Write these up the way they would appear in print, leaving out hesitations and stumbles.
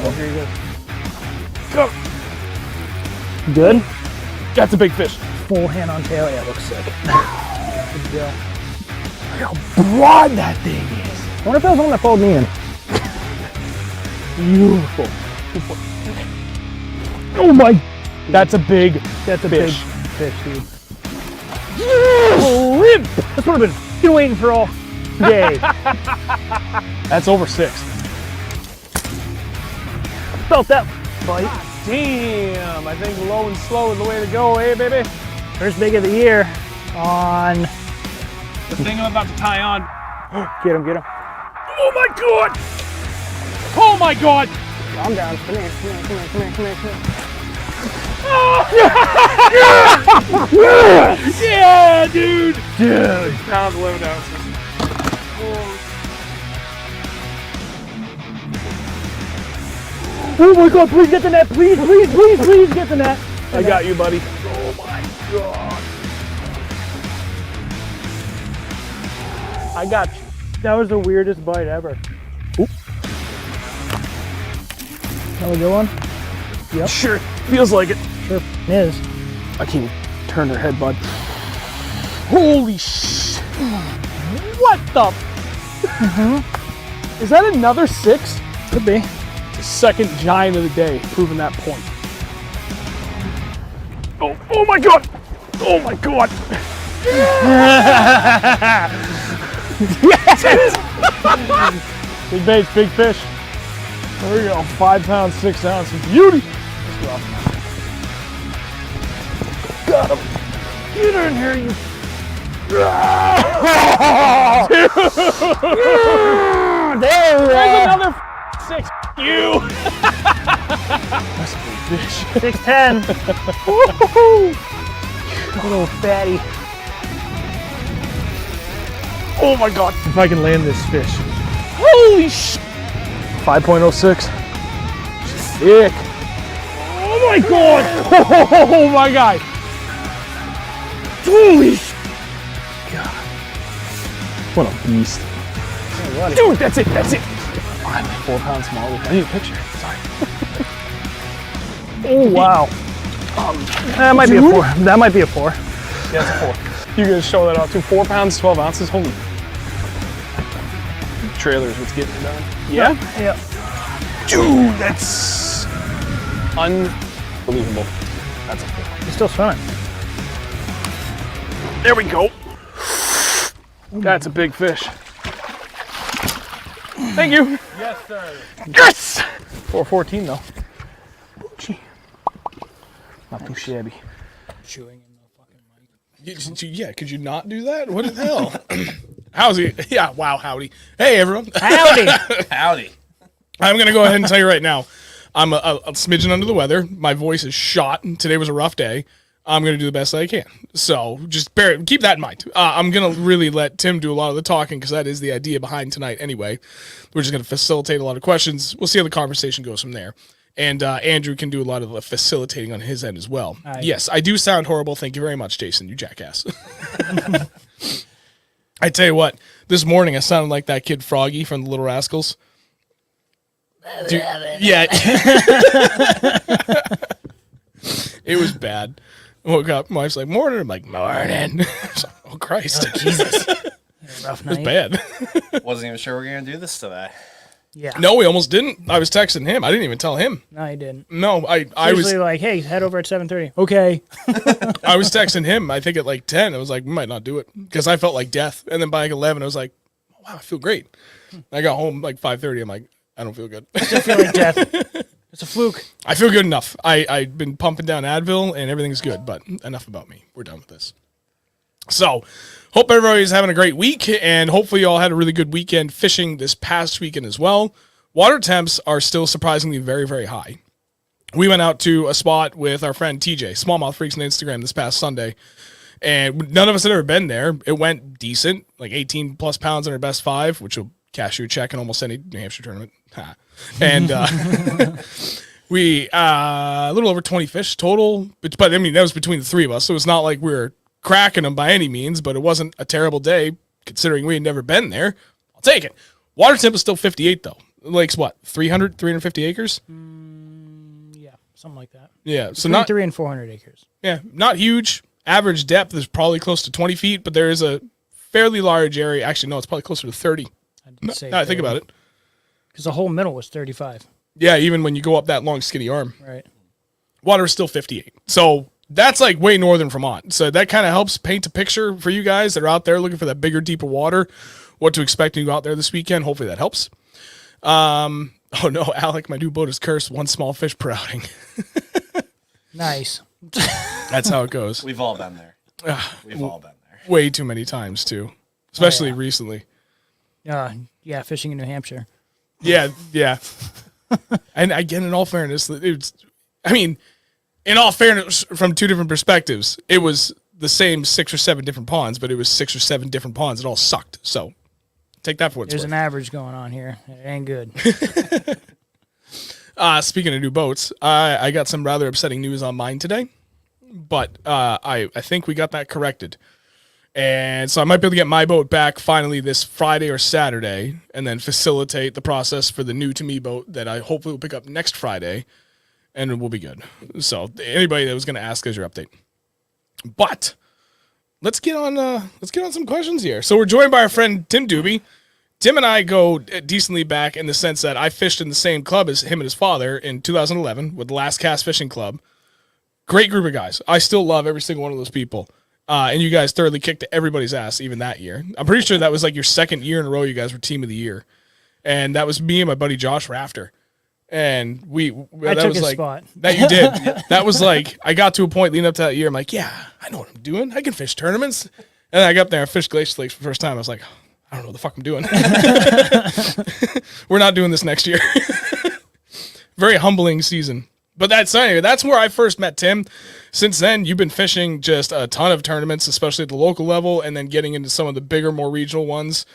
Oh, here he goes. Go. Good? That's a big fish. Full hand on tail. Yeah, looks sick. Good deal. Look how broad that thing is. I wonder if that was the one that followed me in. Beautiful. Oh my. That's a big That's a fish. big fish, dude. Limp. That's what I've been waiting for all day. That's over 6. Felt that bite. Damn, I think low and slow is the way to go, eh, baby? First big of the year on. The thing I'm about to tie on. Get him, get him. Oh my god! Oh my god! Calm down. Come here, come here, come here, come here, come here, come here. Yeah, dude! Dude. Pound 11 ounces. Oh my god, please get the net. Please, please, please, please get the net. I got you, buddy. Oh my god. I got you. That was the weirdest bite ever. Oop. That was a good one? Yep. Sure, feels like it. Sure is. I can't even turn her head, bud. Holy sh! What the? Is that another 6? Could be. The second giant of the day, proving that point. Oh my god! Oh my god! Yes! Big baits, big fish. There we go, 5 pounds, 6 ounces. Beauty! Let's go. Got him. Get in here, you. There's another 6. You. That's a big fish. 6'10". Woohoo! Little fatty. Oh my god. If I can land this fish. Holy sh! 5.06. Sick. Oh my god! Oh my god! Holy sh! God. What a beast. Dude, that's it, that's it. 4 pounds smaller. I need a picture. Sorry. Oh wow. That might be a 4. That might be a 4. Yeah, it's a 4. You guys show that off too. 4 pounds, 12 ounces. Holy. Trailer's what's getting it done. Yeah? Yeah. Dude, that's unbelievable. That's a 4. He's still swimming. There we go. That's a big fish. Thank you. Yes, sir. Yes! 414 though. Gee. Not too shabby. Chewing in the fucking mic. Yeah, could you not do that? What the hell? How's he? Yeah, wow, howdy. Hey, everyone. Howdy. Howdy. I'm going to go ahead and tell you right now, I'm a smidgen under the weather. My voice is shot. Today was a rough day. I'm going to do the best I can. So just keep that in mind. I'm going to really let Tim do a lot of the talking because that is the idea behind tonight anyway. We're just going to facilitate a lot of questions. We'll see how the conversation goes from there. And Andrew can do a lot of the facilitating on his end as well. Yes, I do sound horrible. Thank you very much, Jason, you jackass. I tell you what, this morning I sounded like that kid Froggy from the Little Rascals. Dude, yeah. It was bad. I woke up, my wife's like, morning. I'm like, morning. Oh, Christ. Oh, Jesus. Rough It was night. bad. Wasn't even sure we were going to do this today. Yeah. No, we almost didn't. I was texting him. I didn't even tell him. No, he didn't. No, I was Usually like, hey, head over at 7:30. Okay. I was texting him, I think at like 10. I was like, we might not do it because I felt like death. And then by like 11, I was like, wow, I feel great. I got home like 5:30. I'm like, I don't feel good. Still feel like death. It's a fluke. I feel good enough. I've been pumping down Advil and everything's good, but enough about me. We're done with this. So, hope everybody's having a great week, and hopefully you all had a really good weekend fishing this past weekend as well. Water temps are still surprisingly very, very high. We went out to a spot with our friend TJ, Smallmouth Freaks on Instagram, this past Sunday, and none of us had ever been there. It went decent, like 18 plus pounds in our best 5, which will cash you a check in almost any New Hampshire tournament. Ha. And we a little over 20 fish total, but I mean that was between the 3 of us, so it's not like we were cracking them by any means, but it wasn't a terrible day considering we had never been there. I'll take it. Water temp is still 58 though, The lake's what, 350 acres? Yeah, something like that. Yeah, so Between not 300 and 400 acres. Yeah, not huge. Average depth is probably close to 20 feet, but there is a fairly large area. Actually, no, it's probably closer to 30. I'd say Now I think about it. Because the whole middle was 35. Yeah, even when you go up that long, skinny arm. Right. Water is still 58. So that's like way northern Vermont. So that kind of helps paint a picture for you guys that are out there looking for that bigger, deeper water, what to expect when you go out there this weekend. Hopefully that helps. Oh no, Alec, my new boat is cursed. One small fish per outing. Nice. That's how it goes. We've all been there. We've all been there. Way too many times too, especially recently. Yeah, fishing in New Hampshire. Yeah. And again, in all fairness, in all fairness, from two different perspectives, it was the same 6 or 7 different ponds, but it was 6 or 7 different ponds. It all sucked. So take that for what it's There's worth. an average going on here. It ain't good. Speaking of new boats, I got some rather upsetting news on mine today, but I think we got that corrected. And so I might be able to get my boat back finally this Friday or Saturday and then facilitate the process for the new to me boat that I hopefully will pick up next Friday, and it will be good. So anybody that was going to ask us your update. But let's get on some questions here. So we're joined by our friend Tim Dube. Tim and I go decently back in the sense that I fished in the same club as him and his father in 2011 with the Last Cast Fishing Club. Great group of guys. I still love every single one of those people. And you guys thoroughly kicked everybody's ass even that year. I'm pretty sure that was like your second year in a row you guys were team of the year. And that was me and my buddy Josh Rafter. And I that took was his like spot. that you did. That was like I got to a point leading up to that year. I'm like, yeah, I know what I'm doing. I can fish tournaments. And I got up there and fished Glacier Lakes for the first time. I was like, I don't know what the fuck I'm doing. We're not doing this next year. Very humbling season. But that's where I first met Tim. Since then, you've been fishing just a ton of tournaments, especially at the local level, and then getting into some of the bigger, more regional ones.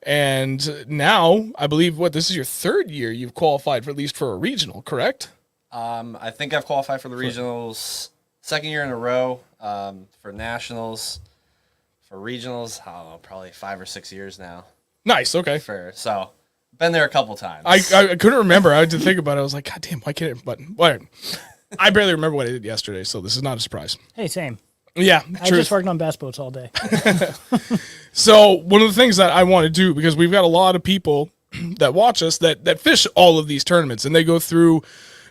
And now, I believe, this is your third year you've qualified for at least for a regional, correct? I think I've qualified for the regionals second year in a row. For nationals, for regionals, I don't know, probably 5 or 6 years now. Nice, okay. So, been there a couple times. I couldn't remember. I had to think about it. I was like, God damn, why can't it? But whatever. I barely remember what I did yesterday, so this is not a surprise. Hey, same. Yeah, I just worked on bass boats all day. So one of the things that I want to do, because we've got a lot of people that watch us that fish all of these tournaments, and they go through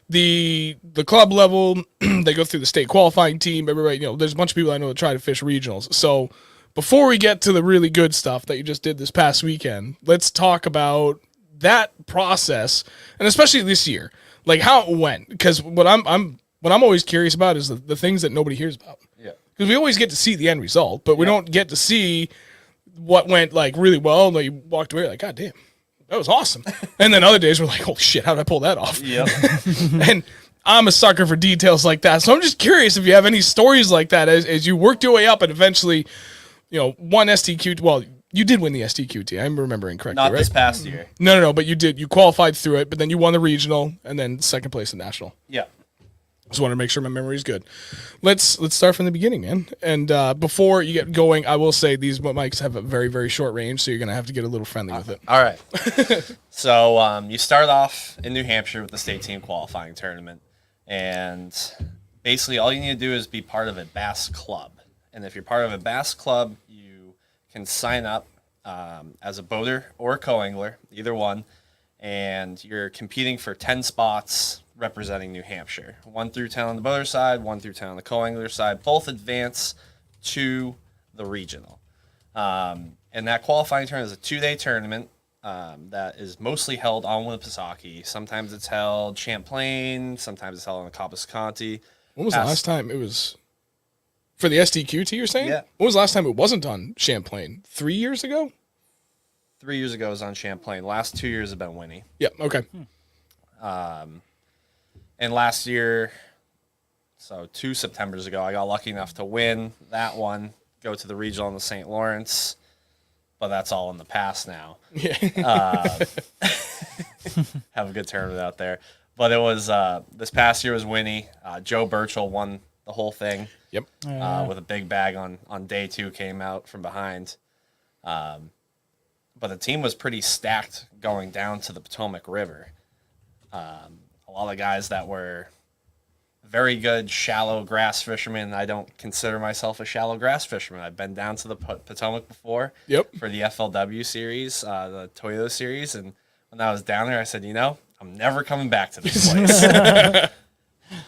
the club level, they go through the state qualifying team, everybody, there's a bunch of people I know that try to fish regionals. So before we get to the really good stuff that you just did this past weekend, let's talk about that process, and especially this year, like how it went. Because what I'm always curious about is the things that nobody hears about. Yeah. Because we always get to see the end result, but we don't get to see what went like really well. And you walked away like, God damn, that was awesome. And then other days we're like, holy shit, how did I pull that off? Yep. And I'm a sucker for details like that. So I'm just curious if you have any stories like that as you worked your way up and eventually, won STQ. Well, you did win the STQT. I'm remembering correctly, Not right? this past year. No, but you did. You qualified through it, but then you won the regional and then second place in national. Yeah. Just want to make sure my memory is good. Let's start from the beginning, man. And before you get going, I will say these mics have a very, very short range, so you're going to have to get a little friendly with it. All right. So you start off in New Hampshire with the state team qualifying tournament. And basically all you need to do is be part of a bass club. And if you're part of a bass club, you can sign up as a boater or a co-angler, either one. And you're competing for 10 spots representing New Hampshire. 1 through 10 on the boater side, 1 through 10 on the co-angler side. Both advance to the regional. And that qualifying tournament is a 2-day tournament that is mostly held on Winnipesaukee. Sometimes it's held Champlain. Sometimes it's held on the Kapuskasee. When was the last time it was for the STQT, you're saying? Yeah. When was the last time it wasn't on Champlain? 3 years ago? 3 years ago it was on Champlain. Last 2 years have been Winnie. Yeah, okay. And last year, so 2 Septembers ago, I got lucky enough to win that one, go to the regional in the St. Lawrence, but that's all in the past now. Yeah. Have a good tournament out there. But it was, this past year was Winnie. Joe Burchell won the whole thing. Yep. With a big bag on day 2, came out from behind. But but the team was pretty stacked going down to the Potomac River. A lot of guys that were very good shallow grass fishermen. I don't consider myself a shallow grass fisherman. I've been down to the Potomac before for the FLW series, the Toyota series. And when I was down there, I said, I'm never coming back to this place.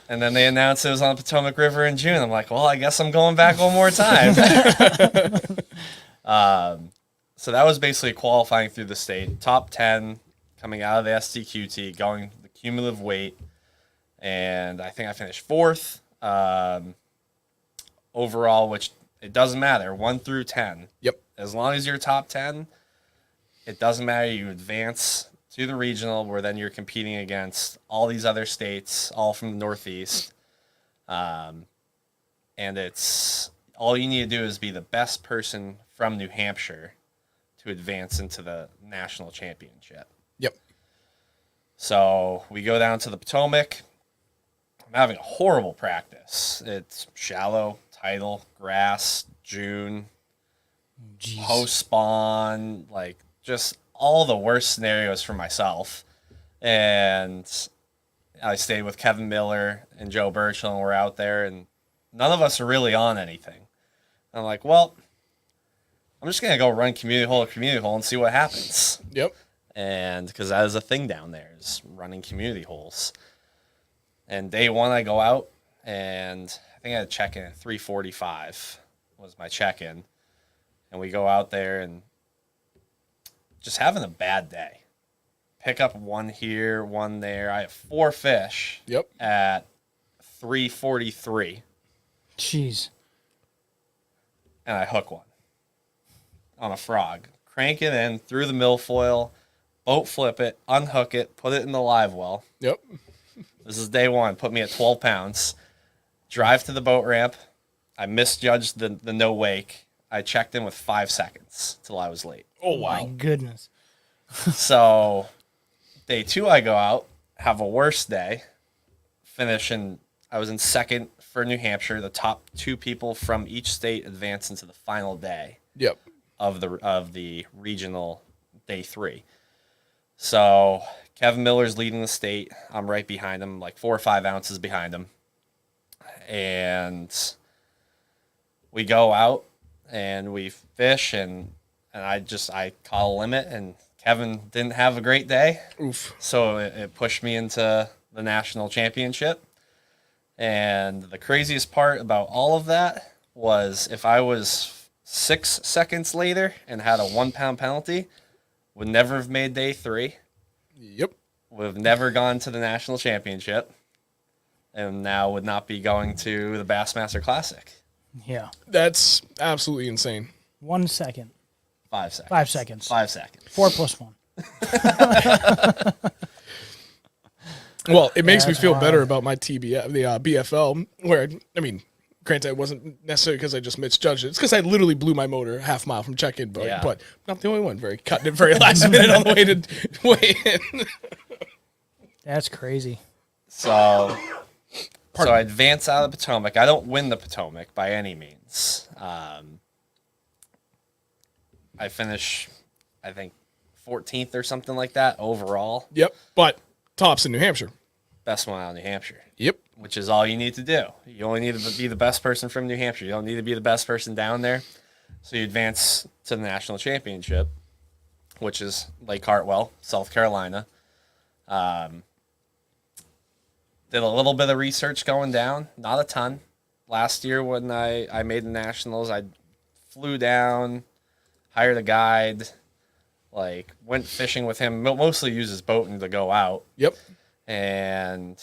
And then they announced it was on the Potomac River in June. I'm like, well, I guess I'm going back one more time. So that was basically qualifying through the state. Top 10 coming out of the STQT, going the cumulative weight. And I think I finished 4th overall, which it doesn't matter, 1 through 10. Yep. As long as you're top 10, it doesn't matter. You advance to the regional, where then you're competing against all these other states, all from the Northeast. And it's all you need to do is be the best person from New Hampshire to advance into the national championship. Yep. So we go down to the Potomac. I'm having a horrible practice. It's shallow, tidal, grass, June, post spawn, like just all the worst scenarios for myself. And I stayed with Kevin Miller and Joe Burchell, and we're out there, and none of us are really on anything. And I'm like, well, I'm just going to go run community hole to community hole and see what happens. Yep. And because that is a thing down there, is running community holes. And day one, I go out, and I think I had a check-in at 3:45 was my check-in. And we go out there and just having a bad day. Pick up one here, one there. I have 4 fish at 3:43. Jeez. And I hook one on a frog. Crank it in through the milfoil, boat flip it, unhook it, put it in the live well. Yep. This is day one. Put me at 12 pounds. Drive to the boat ramp. I misjudged the no wake. I checked in with 5 seconds till I was late. Oh, My wow. goodness. So day 2, I go out, have a worse day. I was in 2nd for New Hampshire. The top 2 people from each state advance into the final day Yep. of the regional day 3. So Kevin Miller's leading the state. I'm right behind him, like 4 or 5 ounces behind him. And we go out and we fish, and I caught a limit, and Kevin didn't have a great day. Oof. So it pushed me into the national championship. And the craziest part about all of that was if I was 6 seconds later and had a 1 pound penalty, would never have made day 3. Yep. Would have never gone to the national championship, and now would not be going to the Bassmaster Classic. Yeah. That's absolutely insane. 1 second. 5 seconds. 5 seconds. 5 seconds. 4 plus 1. Well, it makes me That's feel wild. better about my TBF, the BFL, where, I mean, granted, it wasn't necessarily because I just misjudged it. It's because I literally blew my motor half mile from check-in, but, Yeah. but not the only one. Cutting it very last minute on the way to weigh in. That's crazy. So I advance out of the Potomac. I don't win the Potomac by any means. I finish, I think, 14th or something like that overall. Yep. But tops in New Hampshire. Best one out of New Hampshire. Yep. Which is all you need to do. You only need to be the best person from New Hampshire. You don't need to be the best person down there. So you advance to the national championship, which is Lake Hartwell, South Carolina. Did a little bit of research going down, not a ton. Last year when I made the nationals, I flew down, hired a guide, like went fishing with him, mostly uses boating to go out. Yep. And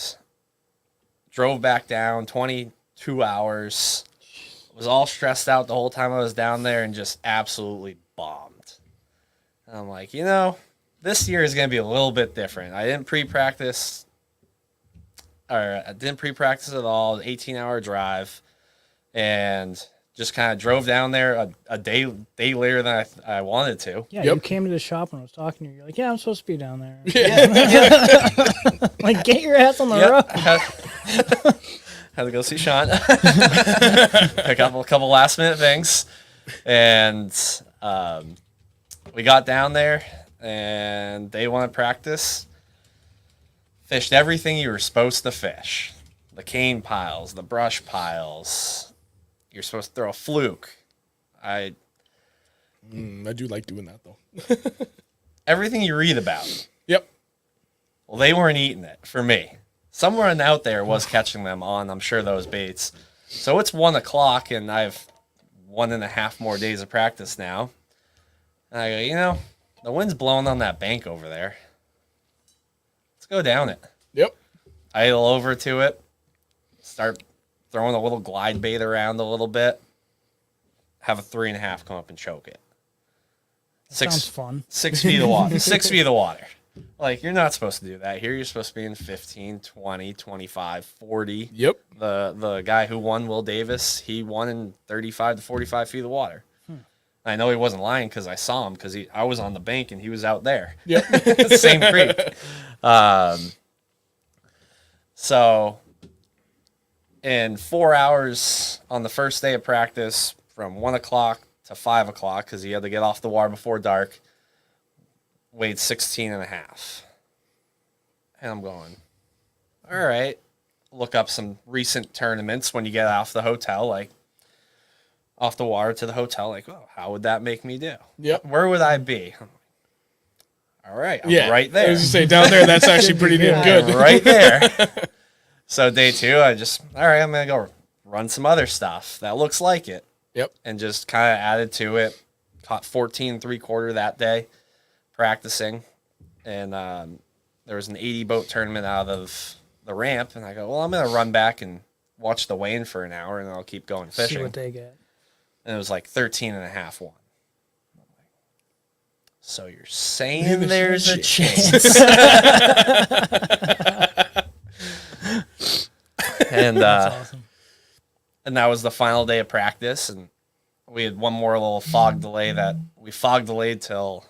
drove back down 22 hours. Was all stressed out the whole time I was down there and just absolutely bombed. And I'm like, this year is going to be a little bit different. I didn't pre-practice at all. 18-hour drive, and just kind of drove down there a day later than I wanted to. Yeah, Yep. you came to the shop when I was talking to you. You're like, yeah, I'm supposed to be down there. Yeah. Like, get your ass on the road. Had to go see Sean. Pick up a couple last minute things. And we got down there, and day one of practice, fished everything you were supposed to fish. The cane piles, the brush piles. You're supposed to throw a fluke. I do like doing that, though. Everything you read about. Yep. Well, they weren't eating it for me. Someone out there was catching them on, I'm sure, those baits. So it's 1 o'clock, and I have 1.5 more days of practice now. And I go, you know, the wind's blowing on that bank over there. Let's go down it. Yep. I idle over to it, start throwing a little glide bait around a little bit, have a 3.5 come up and choke it. Sounds fun. 6 feet of water. 6 feet of water. Like, you're not supposed to do that. Here you're supposed to be in 15, 20, 25, 40. Yep. The guy who won, Will Davis, he won in 35 to 45 feet of water. I know he wasn't lying because I saw him because I was on the bank and he was out there. Yep. Same creek. So in 4 hours on the first day of practice, from 1 o'clock to 5 o'clock, because he had to get off the water before dark, weighed 16.5. And I'm going, all right. Look up some recent tournaments when you get off the hotel, like off the water to the hotel, like, oh, how would that make me do? Yep. Where would I be? All right, I'm right there. I was going to say, down there, that's actually pretty damn good. I'm right there. So day 2, all right, I'm going to go run some other stuff that looks like it. Yep. And just kind of added to it. Caught 14 3/4 that day practicing. And there was an 80 boat tournament out of the ramp. And I go, well, I'm going to run back and watch the wane for an hour, and then I'll keep going fishing. See what they get. And it was like 13.5 won. So you're saying there's a chance. And That's awesome. and that was the final day of practice, and we had one more little fog delay that we fog delayed till,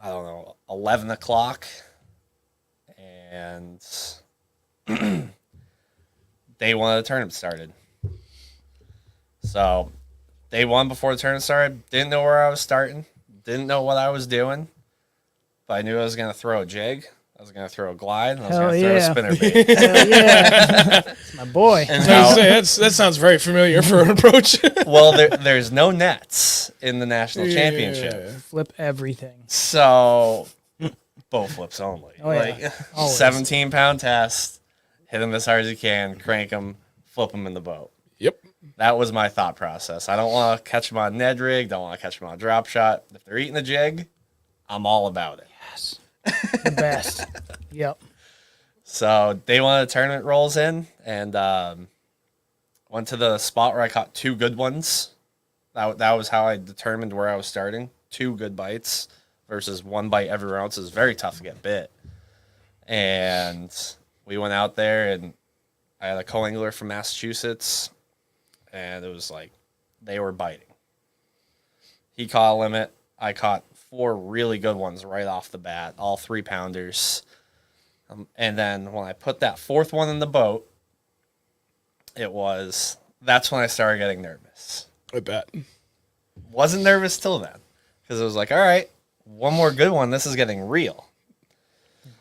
I don't know, 11 o'clock. And day 1 of the tournament started. So day 1 before the tournament started, didn't know where I was starting, didn't know what I was doing, but I knew I was going to throw a jig, I was going to throw a glide, and I was going to throw a spinner bait. Hell yeah. That's my boy. And That sounds very familiar for an approach. well, there's no nets in the national championship. Flip everything. So, bow flips only. Oh, yeah. Always. 17-pound test, hit them as hard as you can, crank them, flip them in the boat. Yep. That was my thought process. I don't want to catch them on Ned rig, don't want to catch them on drop shot. If they're eating the jig, I'm all about it. Yes. The best. Yep. So day 1 of the tournament rolls in, and went to the spot where I caught 2 good ones. That was how I determined where I was starting. 2 good bites versus 1 bite everywhere else is very tough to get bit. And we went out there, and I had a co-angler from Massachusetts, and it was like they were biting. He caught a limit. I caught 4 really good ones right off the bat, all 3-pounders. And then when I put that 4th one in the boat, that's when I started getting nervous. I bet. Wasn't nervous till then, because it was like, all right, 1 more good one. This is getting real.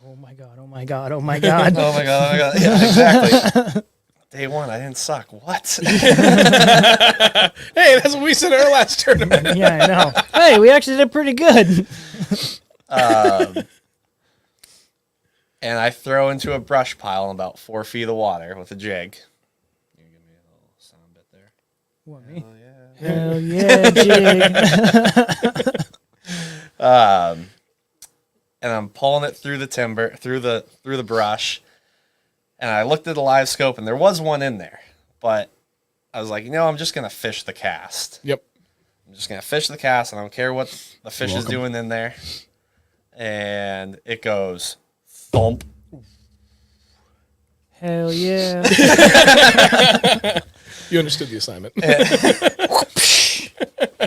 Oh my God. Oh my God. Oh my God. Oh my God. Oh my God. Yeah, exactly. Day 1, I didn't suck. What? Hey, that's what we said in our last tournament. Yeah, I know. Hey, we actually did pretty good. And I throw into a brush pile in about 4 feet of water with a jig. You give me a little sound bit there. What, me? Oh, yeah. Hell yeah, jig. And I'm pulling it through the timber, through the brush. And I looked at the live scope, and there was one in there. But I was like, I'm just going to fish the cast. Yep. I'm just going to fish the cast. I don't care what the fish is doing in there. And it goes thump. Hell yeah. You understood the assignment.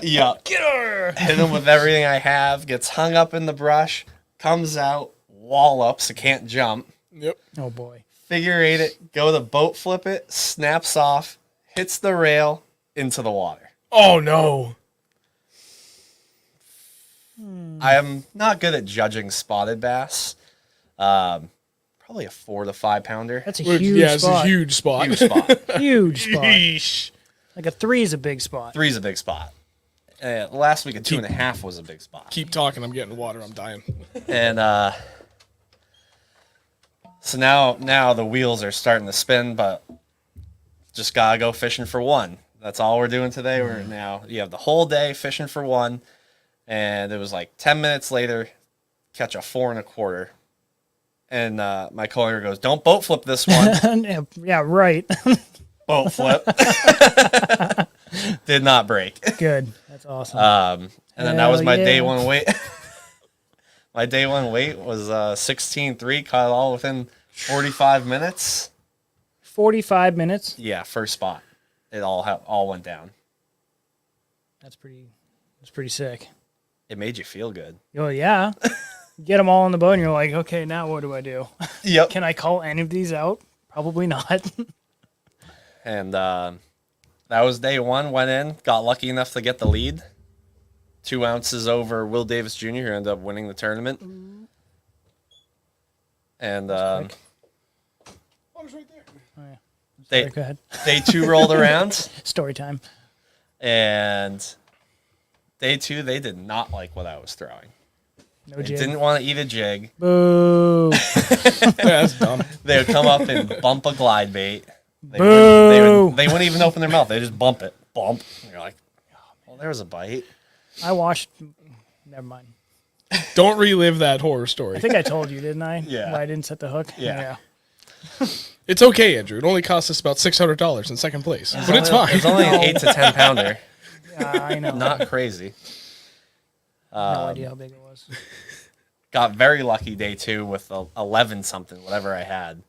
Yeah. Get her! Hit him with everything I have. Gets hung up in the brush. Comes out. Wall up, so can't jump. Yep. Oh boy. Figure 8 it. Go to boat flip it. Snaps off. Hits the rail. Into the water. Oh, no. I am not good at judging spotted bass. Probably a 4 to 5 pounder. That's a Which- huge yeah, it's a spot. huge spot. Huge spot. Huge spot. Yeesh. Like a 3 is a big spot. 3's a big spot. Last week a 2.5 was a big spot. Keep talking. I'm getting water. I'm dying. And so now the wheels are starting to spin, but just gotta go fishing for one. That's all we're doing today. You have the whole day fishing for one, and it was like 10 minutes later, catch a 4 1/4. And my co-owner goes, "Don't boat flip this one." Yeah, right. Boat flip. Did not break. Good. That's awesome. And then that was my Hell day yeah. one weight. My day one weight was 16.3, caught it all within 45 minutes. 45 minutes. Yeah, first spot. It all went down. That's pretty sick. It made you feel good. Oh, yeah. Get them all on the boat, and you're like, okay, now what do I do? Yep. Can I call any of these out? Probably not. And that was day one. Went in, got lucky enough to get the lead. 2 ounces over Will Davis Jr., who ended up winning the tournament. And Water's right there. they, Go ahead. day 2 rolled around. Story time. And day 2, they did not like what I was throwing. No They jig. didn't want to eat a jig. Boo. Yeah, that's dumb. They would come up and bump a glide bait. They Boo. wouldn't even open their mouth. They just bump it. Bump. And you're like, oh, well, there's a bite. I washed. Never mind. Don't relive that horror story. I think I told you, didn't I? Yeah. Why I didn't set the hook? Yeah. It's okay, Andrew. It only cost us about $600 in second place, but it's fine. It's only an 8 to 10 pounder. Yeah, I know. Not crazy. No idea how big it was. Got very lucky day 2 with 11 something, whatever I had.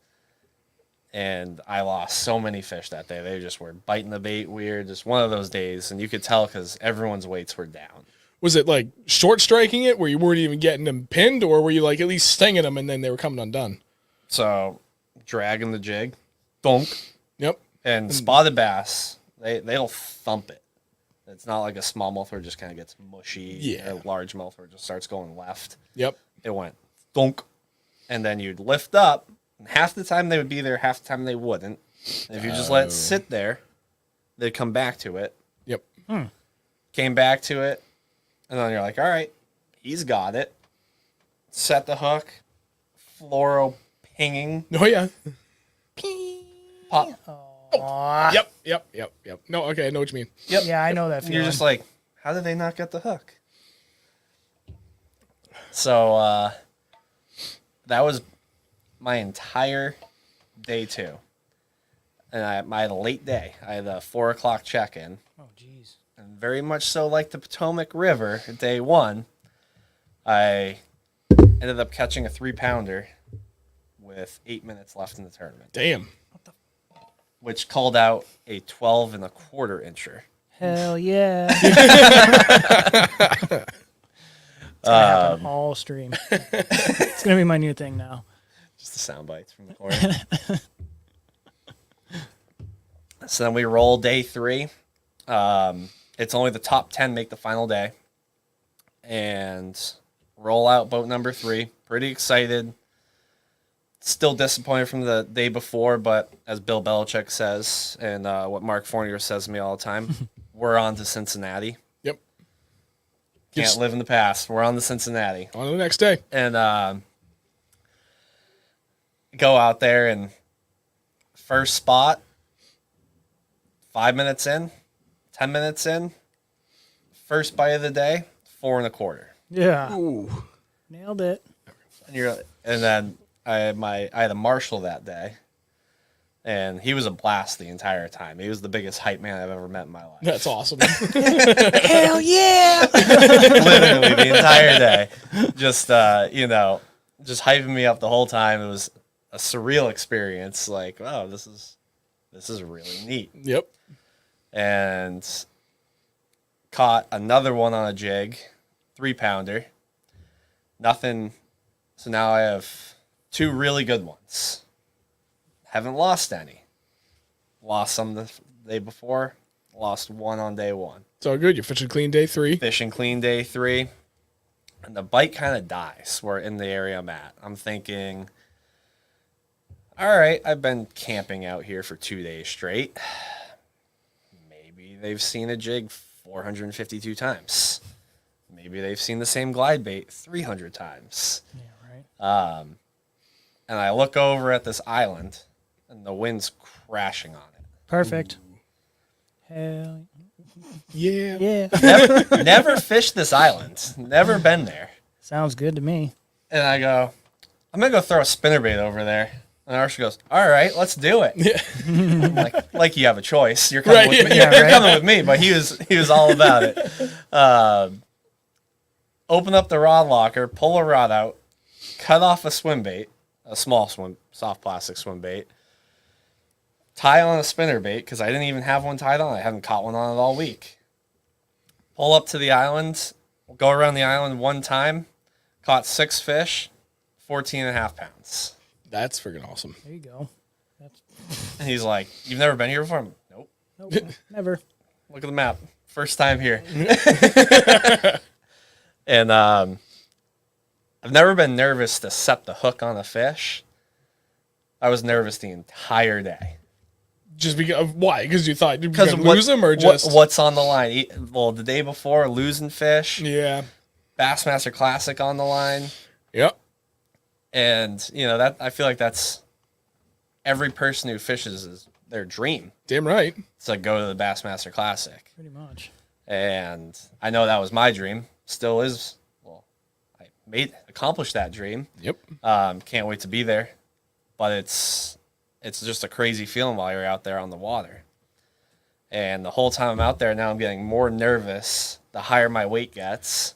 And I lost so many fish that day. They just were biting the bait weird. Just one of those days. And you could tell because everyone's weights were down. Was it like short striking it where you weren't even getting them pinned, or were you like at least stinging them and then they were coming undone? So dragging the jig, donk. Yep. And spotted bass, they'll thump it. It's not like a smallmouth where it just kind of gets mushy. Yeah. Or a largemouth where it just starts going left. Yep. It went donk. And then you'd lift up. And half the time they would be there, half the time they wouldn't. And if you just let it sit there, they'd come back to it. Yep. Came back to it. And then you're like, all right, he's got it. Set the hook. Fluoro pinging. Oh yeah. Pop. Aw. Yep. No, okay, I know what you mean. Yep. Yeah, I know that And feeling. you're just like, how did they not get the hook? So that was my entire day 2. And I had a late day. I had a 4 o'clock check-in. oh, jeez. And very much so like the Potomac River, day 1, I ended up catching a 3 pounder with 8 minutes left in the tournament, Damn. which called out a 12 1/4 incher. Hell yeah. It's gonna happen all stream. It's gonna be my new thing now. Just the sound bites from the corner. So then we roll day 3. It's only the top 10 make the final day. And roll out boat number 3. Pretty excited. Still disappointed from the day before, but as Bill Belichick says, and what Mark Fournier says to me all the time, we're on to Cincinnati. Yep. Can't Just live in the past. We're on to Cincinnati. on to the next day. And go out there and first spot, 5 minutes in, 10 minutes in, first bite of the day, 4 1/4. Yeah. Ooh. Nailed it. And then I had a Marshall that day, and he was a blast the entire time. He was the biggest hype man I've ever met in my life. That's awesome. Hell yeah. Literally the entire day, just just hyping me up the whole time. It was a surreal experience. Like, wow, this is really neat. Yep. And caught another one on a jig, 3 pounder. Nothing. So now I have 2 really good ones. Haven't lost any. Lost some the day before. Lost one on day 1. It's all good. You're fishing clean day 3. Fishing clean day 3. And the bite kind of dies. We're in the area I'm at. I'm thinking, all right, I've been camping out here for 2 days straight. Maybe they've seen a jig 452 times. Maybe they've seen the same glide bait 300 times. Yeah, right. And I look over at this island, and the wind's crashing on it. Perfect. Hell Yeah. yeah. Never fished this island. Never been there. Sounds good to me. And I go, I'm going to go throw a spinnerbait over there. And Archie goes, all right, let's do it. Yeah. I'm like you have a choice. You're coming with me. Yeah, You're right. coming with me, but he was all about it. Open up the rod locker, pull a rod out, cut off a swim bait, a small soft plastic swim bait, tie on a spinner bait because I didn't even have one tied on. I haven't caught one on it all week. Pull up to the island, go around the island one time, caught 6 fish, 14.5 pounds. That's freaking awesome. There you go. And he's like, "You've never been here before?" I'm, nope. Nope, never. Look at the map. First time here. And I've never been nervous to set the hook on a fish. I was nervous the entire day. Just because why? Because you thought you were going to lose them, or just what's on the line? Well, the day before, losing fish. Yeah. Bassmaster Classic on the line. Yep. And that I feel like that's every person who fishes is their dream. Damn right. To go to the Bassmaster Classic. Pretty much. And I know that was my dream. Still is. Well, I accomplished that dream. Yep. Can't wait to be there. But it's just a crazy feeling while you're out there on the water. And the whole time I'm out there now, I'm getting more nervous the higher my weight gets.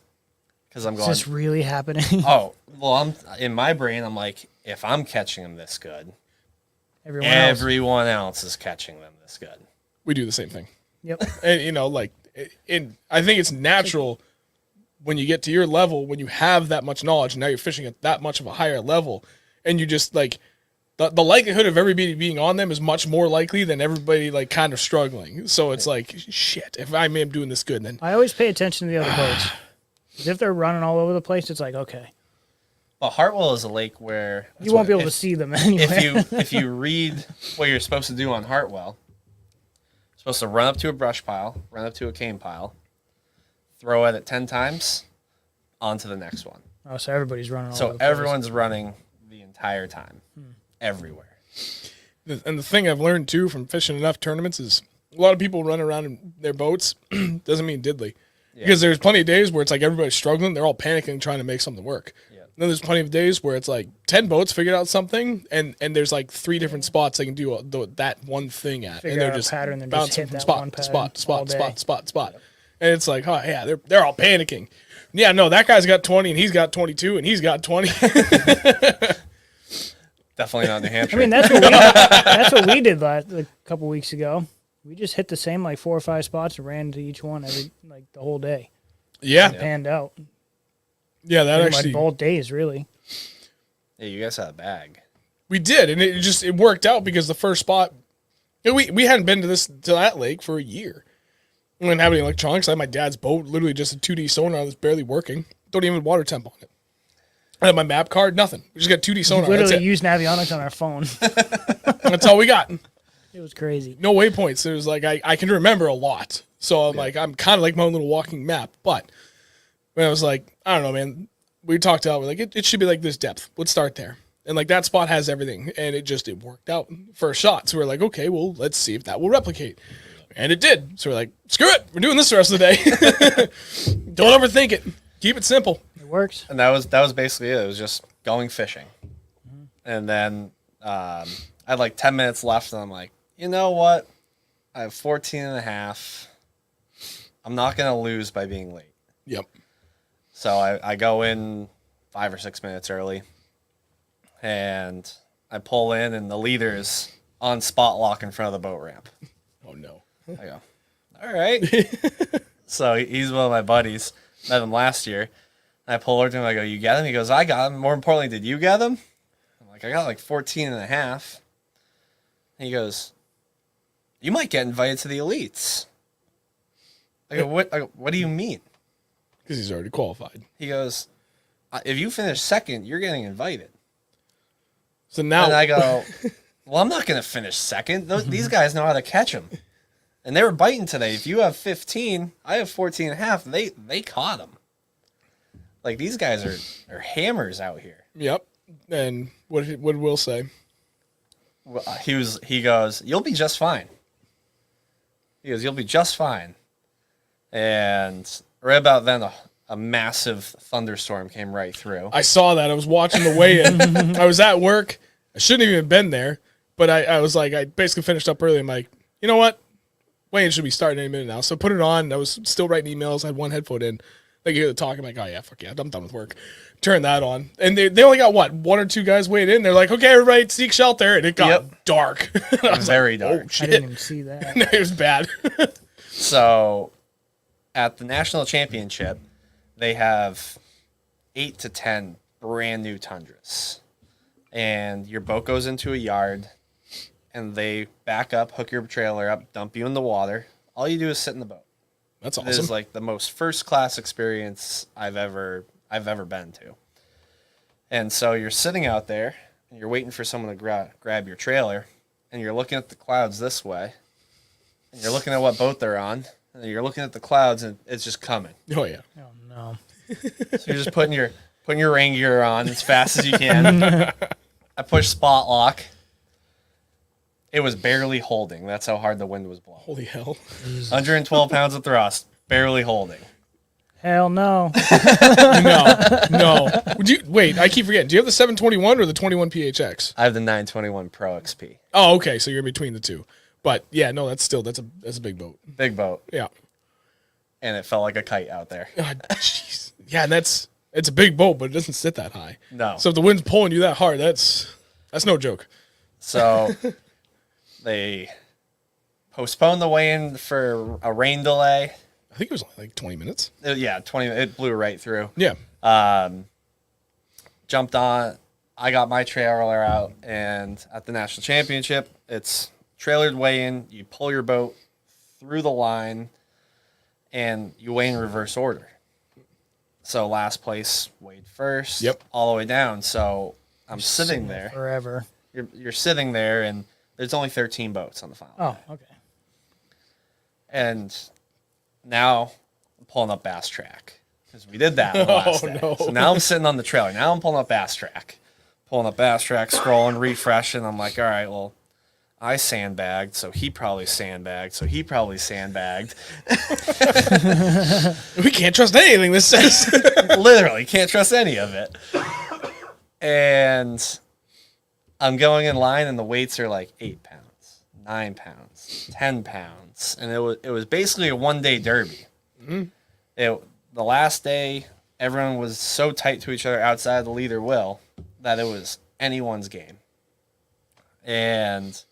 Because I'm Is going, this really happening? oh, well, I'm in my brain, I'm like, if I'm catching them this good, Everyone else. else is catching them this good. We do the same thing. Yep. And I think it's natural when you get to your level, when you have that much knowledge, and now you're fishing at that much of a higher level, and you just like the likelihood of everybody being on them is much more likely than everybody like kind of struggling. So it's like, shit, if I am doing this good, then I always pay attention to the other boats. 'Cause if they're running all over the place, it's like, okay. Well, Hartwell is a lake where You won't be able to see them anyway. if you read what you're supposed to do on Hartwell, you're supposed to run up to a brush pile, run up to a cane pile, throw at it 10 times, on to the next one. Oh, so everybody's running all over So the place. everyone's running the entire time, everywhere. And the thing I've learned too from fishing enough tournaments is a lot of people run around in their boats doesn't mean diddly. Yeah. Because there's plenty of days where it's like everybody's struggling, they're all panicking trying to make something work. Yeah. Then there's plenty of days where it's like 10 boats figured out something, and there's like 3 different spots they can do that one thing at, Figure and they're out a just pattern and just bouncing hit from that spot one to spot to pattern all spot to day. spot, and it's like, oh yeah, they're all panicking. Yeah, no, that guy's got 20 and he's got 22 and he's got 20. Definitely not New Hampshire. I mean, that's what we did a couple weeks ago. We just hit the same like 4 or 5 spots and ran to each one the whole day. Yeah, Panned out. yeah, that Pretty actually much both days, really. Yeah, you guys had a bag. we did, and it worked out because the first spot, we hadn't been to that lake for a year. We didn't have any electronics. I had my dad's boat, literally just a 2D sonar that's barely working. Don't even have water temp on it. I had my map card, nothing. We just got 2D sonar. That's Literally it. used Navionics on our phone. That's all we got. It was crazy. No waypoints. It was like I can remember a lot. So I'm like, I'm kind of like my own little walking map. But when I was like, I don't know, man, we talked out. We're like, it should be like this depth. Let's start there. And like that spot has everything. And it worked out for a shot. So we're like, okay, well, let's see if that will replicate. And it did. So we're like, screw it. We're doing this the rest of the day. Don't overthink it. Keep it simple. It works. And that was basically it. It was just going fishing. And then I had like 10 minutes left, and I'm like, you know what? I have 14 and a half. I'm not going to lose by being late. Yep. So I go in 5 or 6 minutes early, and I pull in, and the leader's on spot lock in front of the boat ramp. Oh, no. I go, all right. So he's one of my buddies. Met him last year. I pull over to him. I go, you get him? He goes, I got him. More importantly, did you get him? I'm like, I got like 14 and a half. And he goes, you might get invited to the elites. I go, what do you mean? Because he's already qualified. He goes, if you finish second, you're getting invited. So now And I go, well, I'm not going to finish second. These guys know how to catch them. And they were biting today. If you have 15, I have 14 and a half. They caught them. Like, these guys are hammers out here. Yep. And what did Will say? Well, he goes, you'll be just fine. He goes, you'll be just fine. And right about then, a massive thunderstorm came right through. I saw that. I was watching the weigh-in. I was at work. I shouldn't have even been there. But I was like, I basically finished up early. I'm like, you know what? Weigh-in should be starting any minute now. So put it on. I was still writing emails. I had one headphone in. They hear the talk. I'm like, oh, yeah, fuck yeah. I'm done with work. Turn that on. And they only got, what, 1 or 2 guys weighed in. They're like, okay, everybody, seek shelter. And it got dark. I was Very like, dark. Oh, I shit. didn't even see that. No, it was bad. So at the national championship, they have 8 to 10 brand new Tundras. And your boat goes into a yard, and they back up, hook your trailer up, dump you in the water. All you do is sit in the boat. That's It is awesome. like the most first class experience I've ever been to. And so you're sitting out there and you're waiting for someone to grab your trailer, and you're looking at the clouds this way, and you're looking at what boat they're on, and you're looking at the clouds, and it's just coming. Oh, yeah. Oh no. So you're just putting your rain gear on as fast as you can. I pushed spot lock. It was barely holding. That's how hard the wind was blowing. Holy hell. 112 pounds of thrust, barely holding. Hell no. No. Wait, I keep forgetting. Do you have the 721 or the 21 PHX? I have the 921 Pro XP. Oh, okay. So you're in between the two. But yeah, no, that's a big boat. Big boat. Yeah. And it felt like a kite out there. God, jeez. Yeah, and it's a big boat, but it doesn't sit that high. No. So if the wind's pulling you that hard, that's no joke. So they postponed the weigh-in for a rain delay. I think it was like 20 minutes. Yeah, 20. It blew right through. Yeah. Jumped on. I got my trailer out, and at the national championship, it's trailered weigh-in. You pull your boat through the line, and you weigh in reverse order. So last place weighed first. Yep. All the way down. So I'm sitting there. Forever. You're sitting there, and there's only 13 boats on the final. Oh, okay. And now I'm pulling up Bass Track because we did that last day. no. So now I'm sitting on the trailer. Now I'm pulling up Bass Track. Scrolling, refreshing. I'm like, all right, well, I sandbagged, so he probably sandbagged, so he probably sandbagged. We can't trust anything this says. Literally, can't trust any of it. And I'm going in line, and the weights are like 8 pounds, 9 pounds, 10 pounds. And it was basically a one-day derby. Mm-hmm. The last day, everyone was so tight to each other outside the leader will that it was anyone's game. And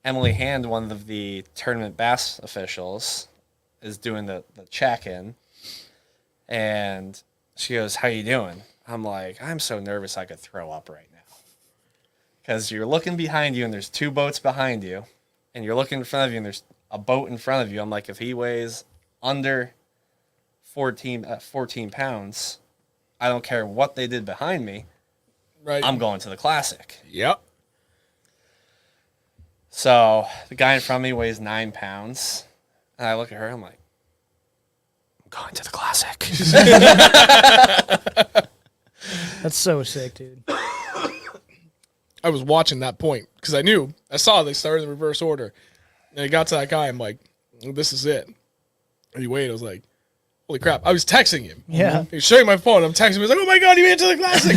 Emily Hand, one of the tournament bass officials, is doing the check-in. And she goes, how you doing? I'm like, I'm so nervous I could throw up right now. Because you're looking behind you, and there's 2 boats behind you. And you're looking in front of you, and there's a boat in front of you. I'm like, if he weighs under 14 pounds, I don't care what they did behind me. Right. I'm going to the Classic. Yep. So the guy in front of me weighs 9 pounds. And I look at her, I'm like, I'm going to the Classic. That's so sick, dude. I was watching that point because I saw they started in reverse order. And it got to that guy. I'm like, this is it. And he waited. I was like, holy crap. I was texting him. Yeah. He was showing my phone. I'm texting him. He was like, oh my God, he made it to the Classic.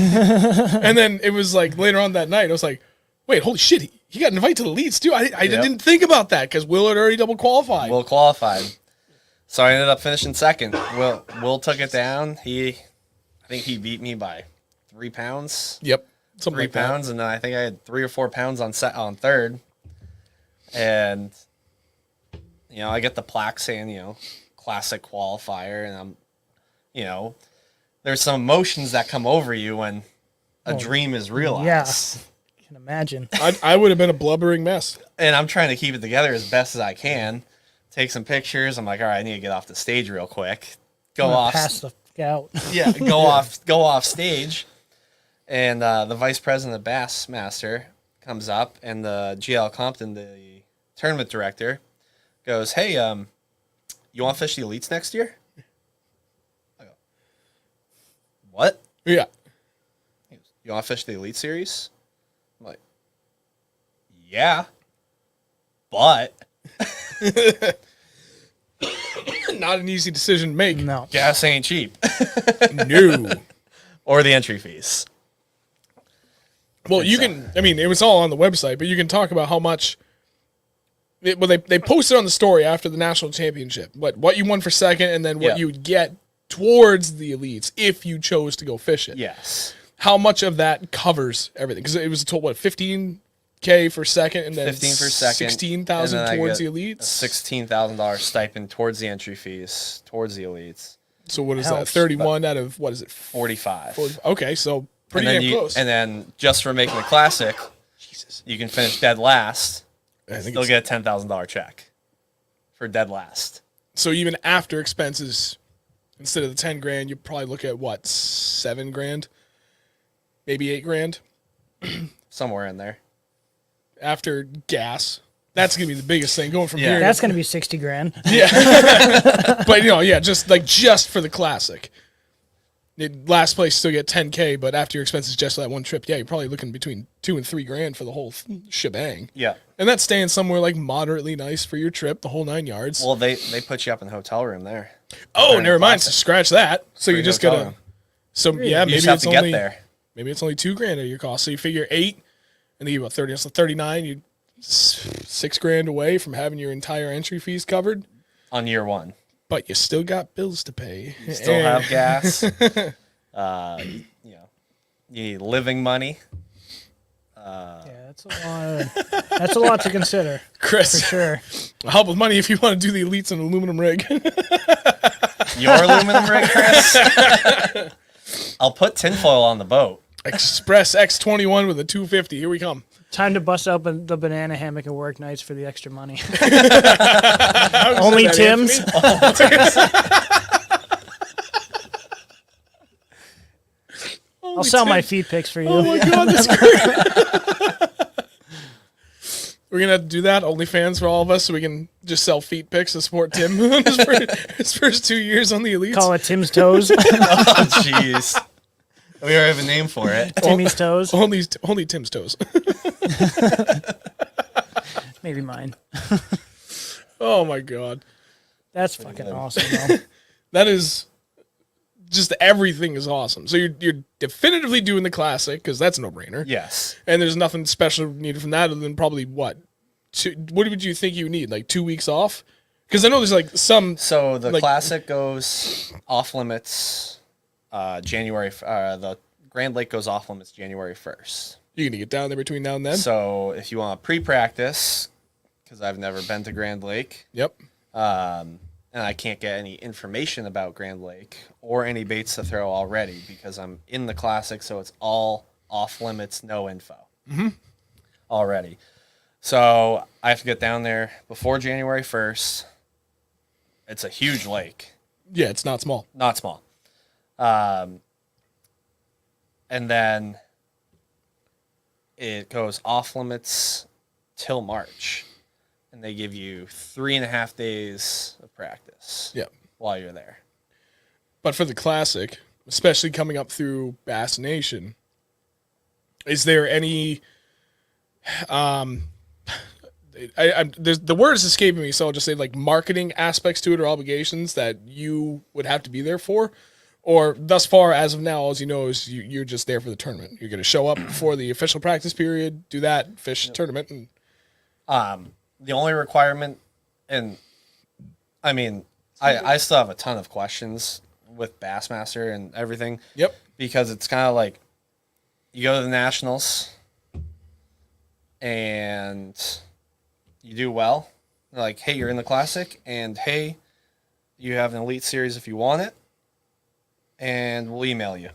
And then it was like later on that night, I was like, wait, holy shit. He got invited to the leads too. I didn't think about that because Will had already double qualified. Will qualified. So I ended up finishing second. Will took it down. I think he beat me by 3 pounds. Yep. Something 3 like that. pounds, and then I think I had 3 or 4 pounds on third. And I get the plaque saying, Classic Qualifier, and I'm, there's some emotions that come over you when a dream is realized. Yeah. I can imagine. I would have been a blubbering mess. And I'm trying to keep it together as best as I can. Take some pictures. I'm like, all right, I need to get off the stage real quick. Go off. Pass the Scout. Yeah, go off stage, and the vice president of Bassmaster comes up, and the GL Compton, the tournament director, goes, "Hey, you want to fish the elites next year?" I go, "What? Yeah. He goes, you want to fish the elite series?" I'm like, "Yeah, but." Not an easy decision to make. No. Gas ain't cheap. No. Or the entry fees. Well, you can, I mean, it was all on the website, but you can talk about how much. Well, they posted on the story after the national championship what you won for second, and then what you would get towards the elites if you chose to go fish it. Yes. How much of that covers everything? Because it was a total, what, 15K for second, and then 15 for second, 16,000 and then towards I the get elites. $16,000 stipend towards the entry fees, towards the elites. So what is Helps, that? 31 out of what is it? 45. 40, okay, so pretty and then damn close. And then just for making the classic, you can finish dead last. I think Still it's- get a $10,000 check for dead last. So even after expenses, instead of the 10 grand, you probably look at what, 7 grand, maybe 8 grand Somewhere in there. after gas. That's gonna be the biggest thing going from Yeah. here. That's going to be 60 grand. But just for the classic. Last place still get 10K, but after your expenses just for that one trip, yeah, you're probably looking between 2 and 3 grand for the whole shebang. Yeah. And that's staying somewhere like moderately nice for your trip, the whole 9 yards. Well, they put you up in the hotel room there. Oh, Free never mind. classic. So scratch that. So you Free just hotel gotta. room. So yeah, You maybe just have it's to get only there. maybe it's only 2 grand of your cost. So you figure 8, and then you about 30. So 39. You 6 grand away from having your entire entry fees covered, On year one. but you still got bills to pay. You still have gas. You need living money. Yeah, that's a lot to consider, for Chris. sure. Help with money if you want to do the elites on an aluminum rig. Your aluminum rig, Chris? I'll put tinfoil on the boat. Express X21 with a 250. Here we come. Time to bust out the banana hammock and work nights for the extra money. How is Only that, Tim's. I'll sell my feet pics for you. Oh my god, that's great. We're gonna have to do that. OnlyFans for all of us, so we can just sell feet pics to support Tim on his first 2 years on the elites. Call it Tim's Toes. Oh, jeez. We already have a name for it. Timmy's Toes. Only Tim's toes. Maybe mine. Oh my god, That's fucking awesome, though. that is just everything is awesome. So you're definitively doing the classic because that's a no brainer. Yes. And there's nothing special needed from that other than probably what would you think you need, like 2 weeks off? Because I know there's like some. So the like- classic goes off limits January. The Grand Lake goes off limits January 1st. You're gonna get down there between now and then. So if you want to pre-practice, because I've never been to Grand Lake, Yep. and I can't get any information about Grand Lake or any baits to throw already because I'm in the classic, so it's all off limits, no info already. So I have to get down there before January 1st. It's a huge lake, Yeah, it's not small. not small. And then it goes off limits till March. And they give you 3.5 days of practice Yep. while you're there. But for the classic, especially coming up through Bass Nation, is there any there's the word is escaping me, so I'll just say like marketing aspects to it or obligations that you would have to be there for? Or thus far, as of now, all you know is you're just there for the tournament. You're going to show up for the official practice period, do that, fish tournament, and The only requirement, and I mean, I still have a ton of questions with Bassmaster and everything. yep. Because it's kind of like you go to the Nationals and you do well. They're like, hey, you're in the Classic, and hey, you have an Elite Series if you want it, and we'll email you.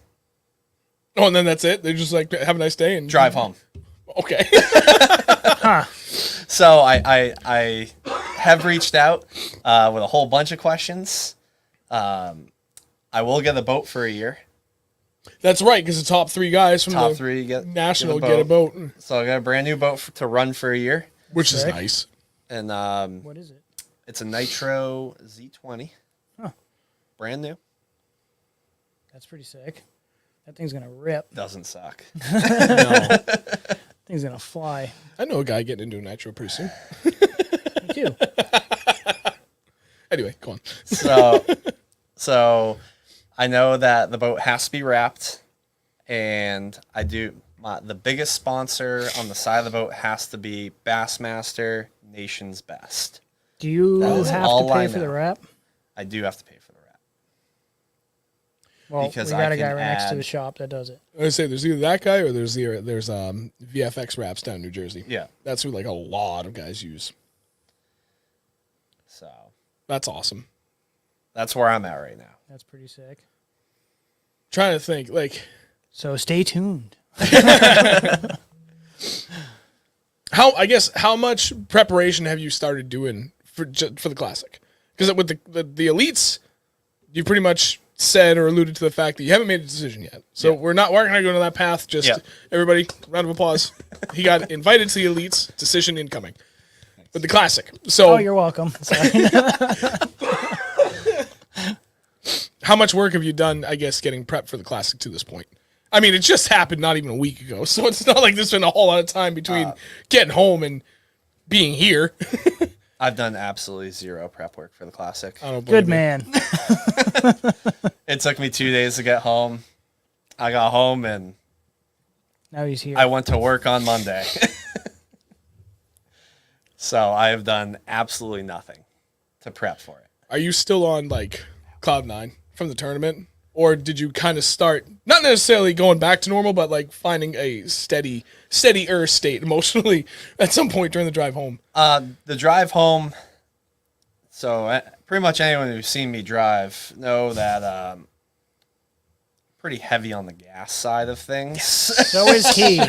Oh, and then that's it. They're just like, have a nice day and Drive home. Okay. So I have reached out with a whole bunch of questions. I will get a boat for a year. That's right, because the top 3 guys from Top the 3 get national get a boat, So I got a brand new boat to run for a year. which is Sick. nice. And What is it? it's a Nitro Z20. Huh. Brand new. That's pretty sick. That thing's gonna rip. Doesn't suck. Thing's gonna fly. I know a guy getting into a nitro pretty soon. Me too. Anyway, go on. So I know that the boat has to be wrapped, and the biggest sponsor on the side of the boat has to be Bassmaster, Nation's Best. Do you That is have all to pay I for the know. wrap? I do have to pay for the wrap. Well, Because we I got a guy can right next to add- the shop that does it. I say there's either that guy or there's VFX wraps down in New Jersey. Yeah. That's who like a lot of guys use. So That's awesome. that's where I'm at right now. That's pretty sick. Trying to think like So stay tuned. how much preparation have you started doing for the classic? Because with the elites, you pretty much said or alluded to the fact that you haven't made a decision yet. So we're not going to go down that path. Just everybody, round of applause. He got invited to the elites. Decision incoming. But the classic. So Oh, you're welcome. Sorry. how much work have you done, I guess, getting prepped for the classic to this point? I mean, it just happened not even a week ago, so it's not like there's been a whole lot of time between getting home and being here. I've done absolutely zero prep work for the classic. I don't blame Good you. man. It took me 2 days to get home. I got home and Now he's here. I went to work on Monday. So I have done absolutely nothing to prep for it. Are you still on like cloud 9 from the tournament, or did you kind of start not necessarily going back to normal, but like finding a steadier state emotionally at some point during the drive home? The drive home. So pretty much anyone who's seen me drive know that pretty heavy on the gas side of things. So is he.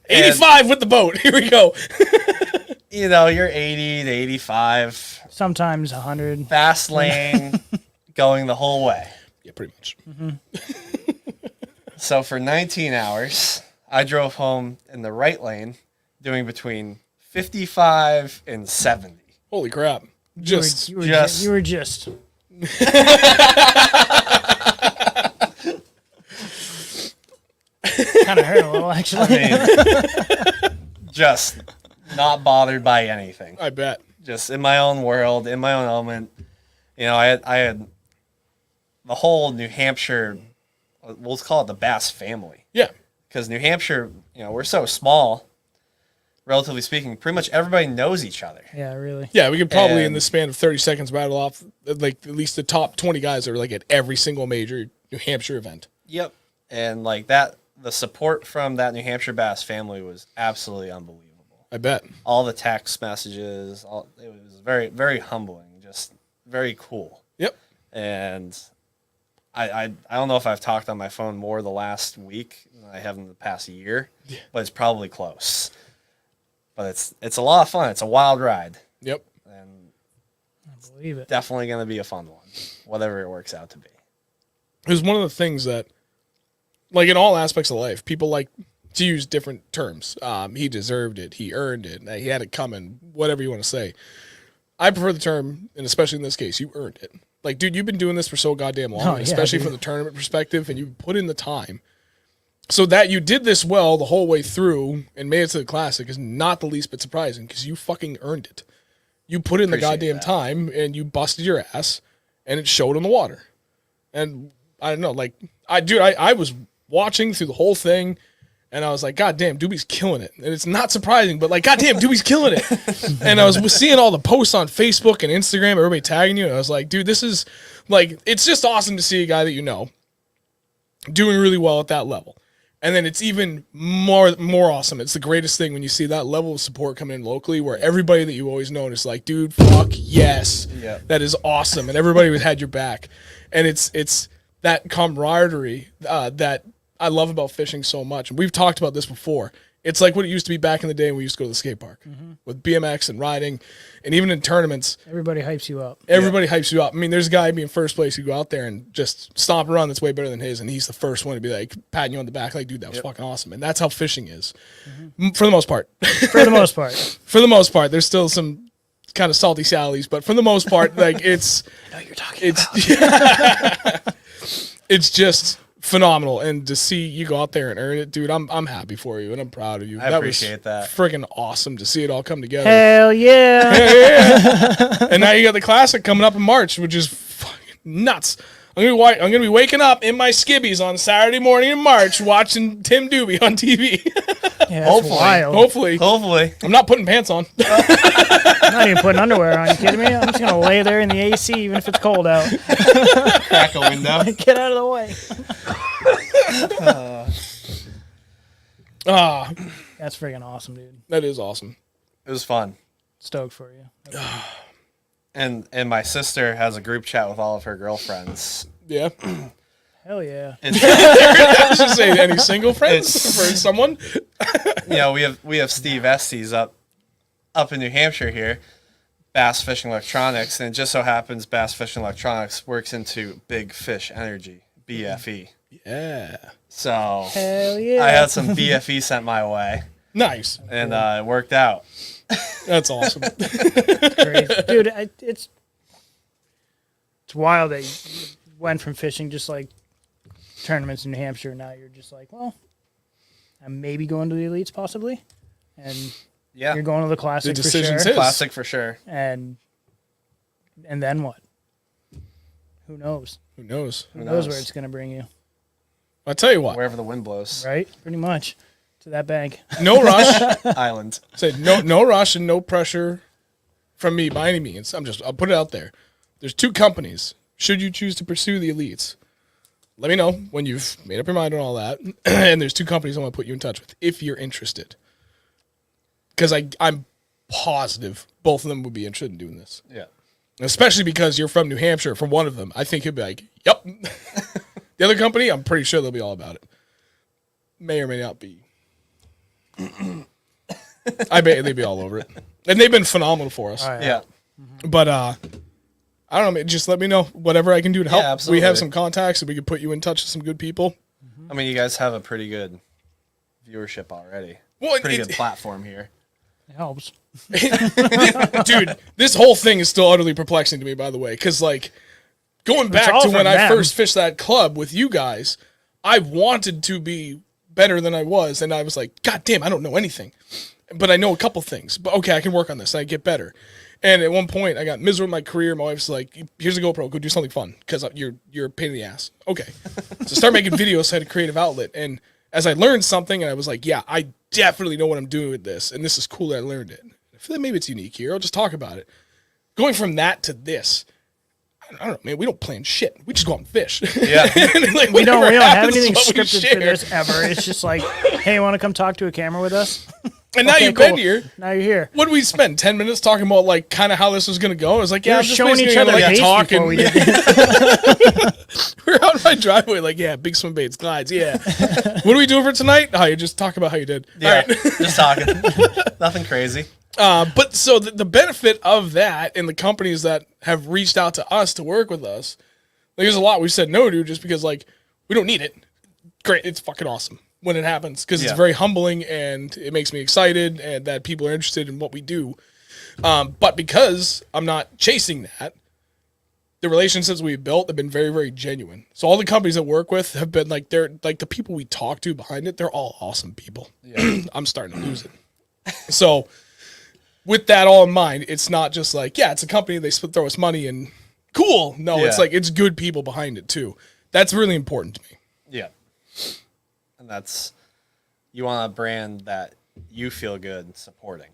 85 with the boat. Here we go. You know, you're 80 to 85, Sometimes 100. fast lane, going the whole way. Yeah, pretty much. So for 19 hours, I drove home in the right lane, doing between 55 and 70. Holy crap! Just You were just- you were just. Kind of hurt a little, actually. I mean, just not bothered by anything. I bet. Just in my own world, in my own element. You know, I had the whole New Hampshire, we'll call it the Bass family. Yeah. Because New Hampshire, you know, we're so small, relatively speaking, pretty much everybody knows each other. Yeah, really. Yeah, we could probably in And- the span of 30 seconds rattle off like at least the top 20 guys that are like at every single major New Hampshire event. Yep. And like that, the support from that New Hampshire Bass family was absolutely unbelievable. I bet. All the text messages, it was very, very humbling, just very cool. Yep. And I don't know if I've talked on my phone more the last week than I have in the past year, but it's probably close. But it's a lot of fun. It's a wild ride, Yep. and I believe it. definitely going to be a fun one, whatever it works out to be. It was one of the things that, like in all aspects of life, people like to use different terms. He deserved it. He earned it. He had it coming. Whatever you want to say. I prefer the term, and especially in this case, you earned it. Like, dude, you've been doing this for so goddamn long, Oh, yeah, especially dude. from the tournament perspective, and you put in the time. So that you did this well the whole way through and made it to the classic is not the least bit surprising because you fucking earned it. You put in the Appreciate goddamn that. time and you busted your ass, and it showed on the water. And I don't know, like I was watching through the whole thing, and I was like, God damn, Doobie's killing it. And it's not surprising, but like, God damn, Doobie's killing it. And I was seeing all the posts on Facebook and Instagram, everybody tagging you, and I was like, dude, this is like, it's just awesome to see a guy that you know doing really well at that level. And then it's even more awesome. It's the greatest thing when you see that level of support coming in locally where everybody that you always know is like, dude, fuck yes. Yeah. That is awesome. And everybody had your back. And it's that camaraderie that I love about fishing so much. And we've talked about this before. It's like what it used to be back in the day when we used to go to the skate park with BMX and riding, and even in tournaments. Everybody hypes you up. Everybody hypes you up. I mean, there's a guy being first place who go out there and just stomp a run that's way better than his, and he's the first one to be like patting you on the back, like, dude, that was fucking awesome. And that's how fishing is, for the most part. For the most part. For the most part, there's still some kind of salty sallies, but for the most part, like it's. I know what you're talking about. It's just phenomenal, and to see you go out there and earn it, dude, I'm happy for you and I'm proud of you. I appreciate that. Freaking awesome to see it all come together. Hell yeah. Yeah. And now you got the classic coming up in March, which is fucking nuts. I'm gonna be waking up in my skibbies on Saturday morning in March watching Tim Dube on TV. Yeah, that's wild. Hopefully. I'm not putting pants on. I'm not even putting underwear on. You kidding me? I'm just going to lay there in the AC even if it's cold out. Crack a window. Get out of the way. That's freaking awesome, dude. That is awesome. It was fun. Stoked for you. And my sister has a group chat with all of her girlfriends. Yeah. Hell yeah. I was just saying, any single friends for someone? You know, we have Steve Estes up in New Hampshire here, Bass Fishing Electronics, and it just so happens Bass Fishing Electronics works into Big Fish Energy, BFE. Yeah. So Hell yeah. I had some BFE sent my way, Nice. and it worked out. That's awesome. Crazy. Dude, it's wild that you went from fishing just like tournaments in New Hampshire. Now you're just like, well, I'm maybe going to the elites possibly, and Yeah, you're going to the classic The for decision's sure. his. classic for sure. And then what? Who knows? Who knows? Who knows where it's going to bring you? I'll tell you what. Wherever the wind blows. Right? Pretty much to that bank. No rush. Island. Say no rush and no pressure from me by any means. I'll put it out there. There's two companies. Should you choose to pursue the elites, let me know when you've made up your mind on all that. And there's two companies I want to put you in touch with if you're interested. Because I'm positive both of them would be interested in doing this. Yeah. Especially because you're from New Hampshire. For one of them, I think he'll be like, yep. The other company, I'm pretty sure they'll be all about it. May or may not be. I bet they'd be all over it. And they've been phenomenal for us. Yeah. But I don't know, man, just let me know whatever I can do to help. Yeah, absolutely. We have some contacts and we can put you in touch with some good people. I mean, you guys have a pretty good viewership already. Well, Pretty good platform here. It helps. Dude, this whole thing is still utterly perplexing to me, by the way, because like going back all to when from I them. first fished that club with you guys, I wanted to be better than I was, and I was like, God damn, I don't know anything, but I know a couple things. But okay, I can work on this. And I get better. And at one point, I got miserable in my career. My wife's like, "Here's a GoPro. Go do something fun because you're a pain in the ass." Okay, so start making videos. So I had a creative outlet, and as I learned something, and I was like, "Yeah, I definitely know what I'm doing with this, and this is cool that I learned it." I feel like maybe it's unique here. I'll just talk about it. Going from that to this, I don't know, man. We don't plan shit. We just go out and fish. Yeah. Like, We don't whatever have happens is anything what we scripted for share. this ever. It's just like, hey, want to come talk to a camera with us? And now Okay, you've cool. been here. Now you're here. What did we spend 10 minutes talking about, like, kind of how this was going to go? It was like, yeah, We were I'm just showing each basically other gonna, like, baits talk before and we did this. we were out in my driveway, like, yeah, big swim baits, glides, yeah. What are we doing for tonight? Oh, you just talk about how you did. Yeah. All right. Just talking. Nothing crazy. But so the benefit of that and the companies that have reached out to us to work with us, like, there's a lot we said no to just because, like, we don't need it. Great. It's fucking awesome when it happens because it's Yeah. very humbling and it makes me excited and that people are interested in what we do. But because I'm not chasing that, the relationships we've built have been very, very genuine. So all the companies that work with have been like, they're like the people we talk to behind it. They're all awesome people. Yeah. I'm starting to lose it. So with that all in mind, it's not just like, yeah, it's a company, they throw us money and cool. No, it's Yeah. like, it's good people behind it too. That's really important to me. Yeah. And that's, you want a brand that you feel good supporting.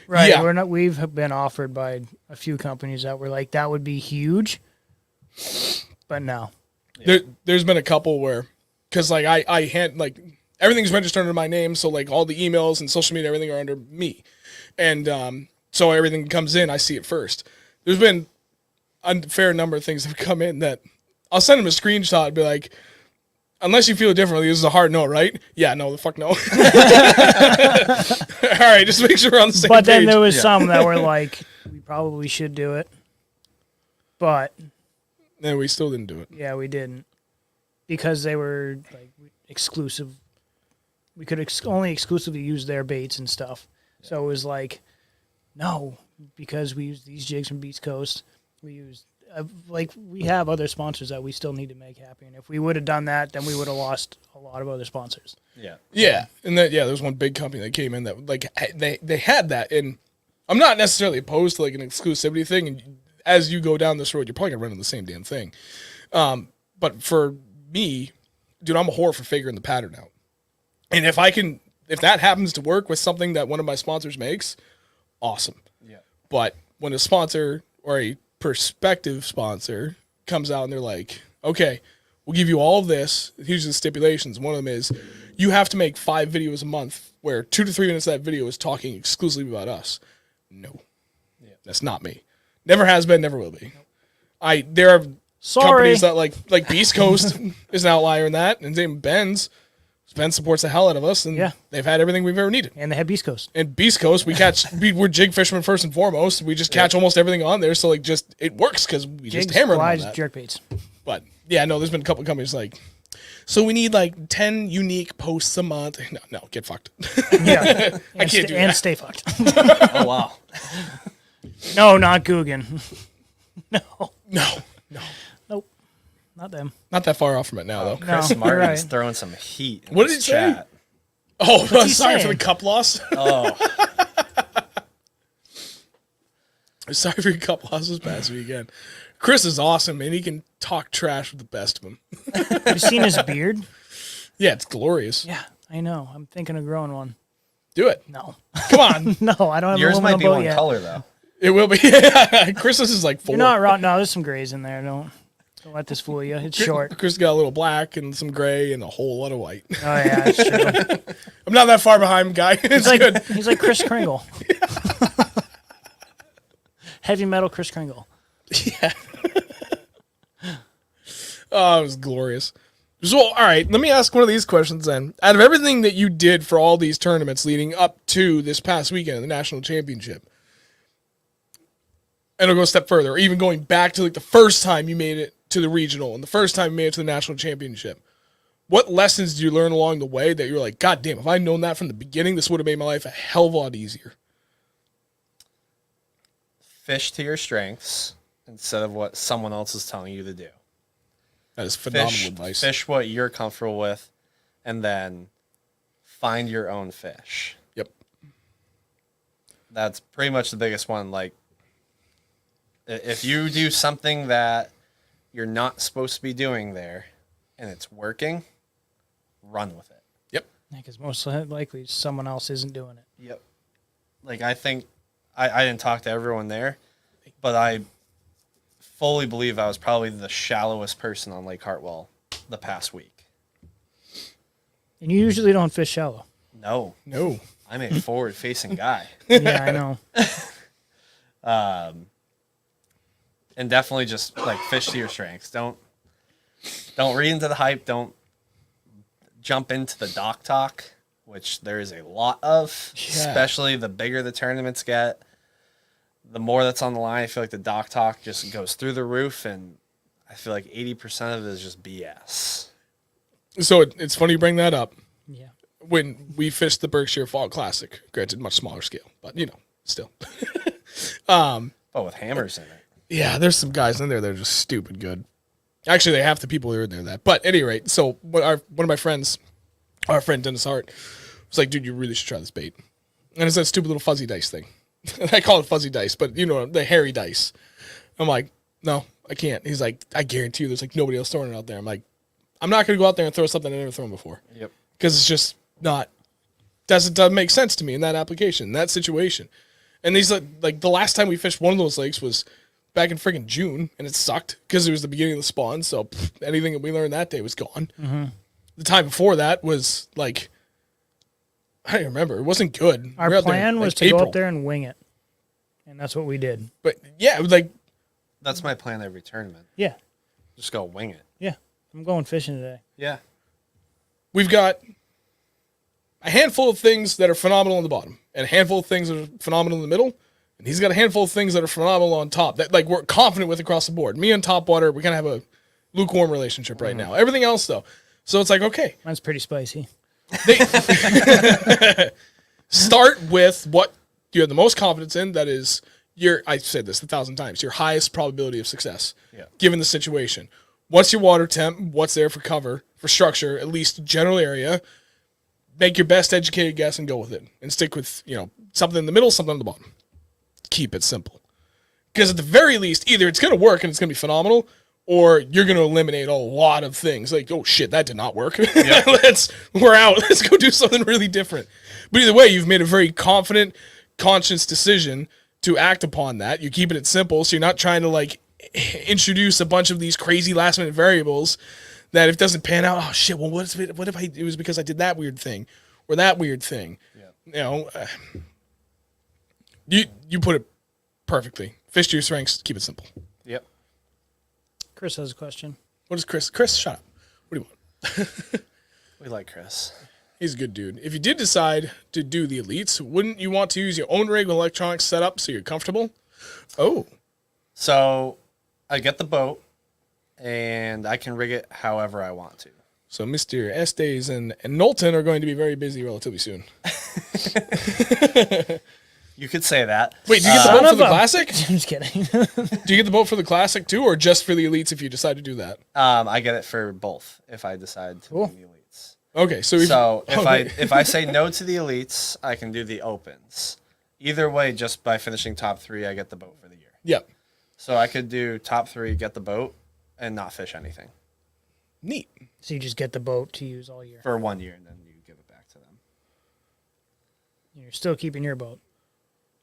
Right. Yeah. We've been offered by a few companies that were like, that would be huge. But no. There's been a couple where, because like I had like everything's registered under my name, so like all the emails and social media, everything are under me, and so everything comes in, I see it first. There's been a fair number of things that have come in that I'll send them a screenshot and be like, unless you feel differently, this is a hard no, right? Yeah, no, the fuck no. All right, just make sure we're on the same page. But then there was some that were like, we probably should do it. But And we still didn't do it. yeah, we didn't. Because they were like exclusive. We could only exclusively use their baits and stuff. So it was like, no, because we use these jigs from Beast Coast. We use, we have other sponsors that we still need to make happy. And if we would have done that, then we would have lost a lot of other sponsors. Yeah. Yeah, and that there was one big company that came in that like they had that, and I'm not necessarily opposed to like an exclusivity thing. And as you go down this road, you're probably gonna run into the same damn thing. But for me, dude, I'm a whore for figuring the pattern out. And if that happens to work with something that one of my sponsors makes, awesome. Yeah. But when a sponsor or a prospective sponsor comes out and they're like, okay, we'll give you all of this. Here's the stipulations. One of them is you have to make 5 videos a month where 2 to 3 minutes of that video is talking exclusively about us. No, that's not me. Never has been, never will be. There are companies that like Beast Coast is an outlier in that, and same Ben's. Ben supports the hell out of us, and they've had everything we've ever needed. And they have Beast Coast. And Beast Coast, we're jig fishermen first and foremost. We just catch almost everything on there, so like it works because we Jigs, just hammer them on flies, that. jerkbaits. But yeah, no, there's been a couple of companies like, so we need like 10 unique posts a month. No, get fucked. Yeah, I can't do that. And stay fucked. Oh wow. No, not Guggen. No, nope, not them. Not that far off from it now, though. Chris you're Martin's right. throwing some heat. In What did this he say? chat. Oh, he sorry for saying? the cup loss. Oh, Sorry for your cup loss this past weekend. Chris is awesome, and he can talk trash with the best of them. Have you seen his beard? Yeah, it's glorious. Yeah, I know. I'm thinking of growing one. Do it. No, Come on. no, I don't have yours a might be boat one yet. color though. It will be. Chris's is like 4. You're not wrong. No, there's some grays in there. Don't let this fool you. It's short. Chris got a little black and some gray and a whole lot of white. Oh yeah, it's true. I'm not that far behind, guy. It's good. He's like Kris Kringle. Heavy metal Kris Kringle. Yeah. Oh, it was glorious. So, all right, let me ask one of these questions then. Out of everything that you did for all these tournaments leading up to this past weekend, the national championship, and I'll go a step further, or even going back to like the first time you made it to the regional and the first time you made it to the national championship, what lessons did you learn along the way that you're like, God damn, if I'd known that from the beginning, this would have made my life a hell of a lot easier? Fish to your strengths instead of what someone else is telling you to do. That is phenomenal advice. Fish what you're comfortable with, and then find your own fish. Yep. That's pretty much the biggest one. Like, if you do something that you're not supposed to be doing there, and it's working, run with it. Yep. Because most likely someone else isn't doing it. Yep. Like, I think I didn't talk to everyone there, but I fully believe I was probably the shallowest person on Lake Hartwell the past week. And you usually don't fish shallow. No. I'm a forward-facing guy. Yeah, I know. And definitely just like fish to your strengths. Don't read into the hype. Don't jump into the dock talk, which there is a lot of, especially the bigger the tournaments get. The more that's on the line, I feel like the dock talk just goes through the roof, and I feel like 80% of it is just BS. So it's funny you bring that up. Yeah. When we fished the Berkshire Fall Classic, granted much smaller scale, but still. But with hammers in it. Yeah, there's some guys in there that are just stupid good. Actually, they half the people who are in there that. But at any rate, so one of my friends, our friend Dennis Hart, was like, dude, you really should try this bait. And it's that stupid little fuzzy dice thing. I call it fuzzy dice, but the hairy dice. I'm like, no, I can't. He's like, I guarantee you there's like nobody else throwing it out there. I'm like, I'm not going to go out there and throw something I've never thrown before. Yep. Because it's just doesn't make sense to me in that application, in that situation. And these like the last time we fished one of those lakes was back in freaking June, and it sucked because it was the beginning of the spawn. So anything that we learned that day was gone. Mm-hmm. The time before that was like, I don't even remember. It wasn't good. Our plan was to go up there and wing it. And that's what we did. But yeah, it was like, That's my plan every tournament. Yeah. Just go wing it. Yeah. I'm going fishing today. Yeah. we've got a handful of things that are phenomenal on the bottom and a handful of things that are phenomenal in the middle. And he's got a handful of things that are phenomenal on top that like we're confident with across the board. Me and Topwater, we kind of have a lukewarm relationship right now. Everything else though. So it's like, okay. Mine's pretty spicy. Start with what you have the most confidence in. That is I've said this 1,000 times, your highest probability of success given the situation. What's your water temp? What's there for cover, for structure, at least general area? Make your best educated guess and go with it. And stick with, something in the middle, something on the bottom. Keep it simple. Because at the very least, either it's going to work and it's going to be phenomenal, or you're going to eliminate a lot of things. Like, oh shit, that did not work. We're out. Let's go do something really different. But either way, you've made a very confident, conscious decision to act upon that. You're keeping it simple, so you're not trying to like introduce a bunch of these crazy last minute variables that if it doesn't pan out, oh shit, well what if it was because I did that weird thing or that weird thing. You put it perfectly. Fish to your strengths, keep it simple. Yep. Chris has a question. What is Chris? Chris, shut up. What do you want? We like Chris. He's a good dude. If you did decide to do the elites, wouldn't you want to use your own rig with electronics set up so you're comfortable? Oh. So I get the boat and I can rig it however I want to. So Mr. Estes and Knowlton are going to be very busy relatively soon. You could say that. Wait, do you get the boat for the Classic? I'm just kidding. Do you get the boat for the Classic too, or just for the elites if you decide to do that? I get it for both if I decide to do the elites. Okay, so if I say no to the elites, I can do the opens. Either way, just by finishing top 3, I get the boat for the year. Yep. So I could do top 3, get the boat, and not fish anything. Neat. So you just get the boat to use all year. For 1 year, and then you give it back to them. You're still keeping your boat.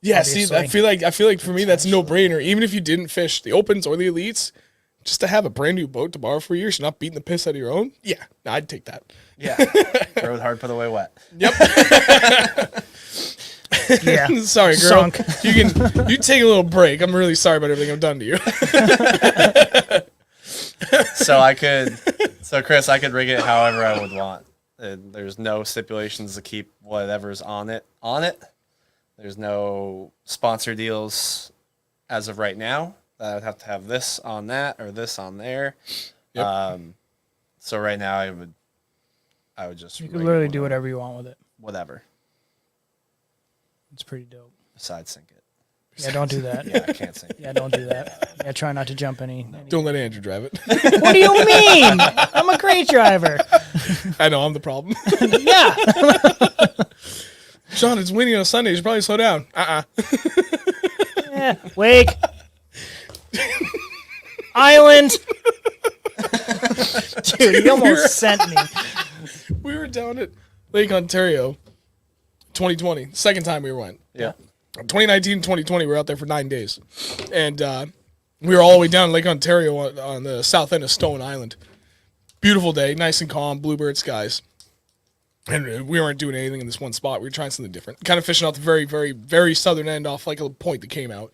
Yeah, Obviously. see, I feel like for me that's no brainer. Even if you didn't fish the opens or the elites, just to have a brand new boat to borrow for a year, so you're not beating the piss out of your own. Yeah, I'd take that. Yeah, rode hard, put away wet. Yep. Yeah. Sorry, girl. Sunk. You take a little break. I'm really sorry about everything I've done to you. So Chris, I could rig it however I would want. There's no stipulations to keep whatever's on it. There's no sponsor deals as of right now. I would have to have this on that or this on there. Yep. So right now I would just You can literally do whatever you want with it. Whatever. It's pretty dope. Besides sink it. Yeah, don't do that. Yeah, I can't sink it. Yeah, don't do that. Yeah, try not to jump any. Don't let Andrew drive it. What do you mean? I'm a great driver. I know, I'm the problem. Yeah. Sean, it's windy on a Sunday. You should probably slow down. Yeah. Wake. Island. Dude, he almost sent me. We were down at Lake Ontario 2020. Second time we went. Yeah. 2019 and 2020, we were out there for 9 days. And we were all the way down Lake Ontario on the south end of Stone Island. Beautiful day, nice and calm, bluebird skies. And we weren't doing anything in this one spot. We were trying something different. Kind of fishing out the very, very, very southern end off like a point that came out.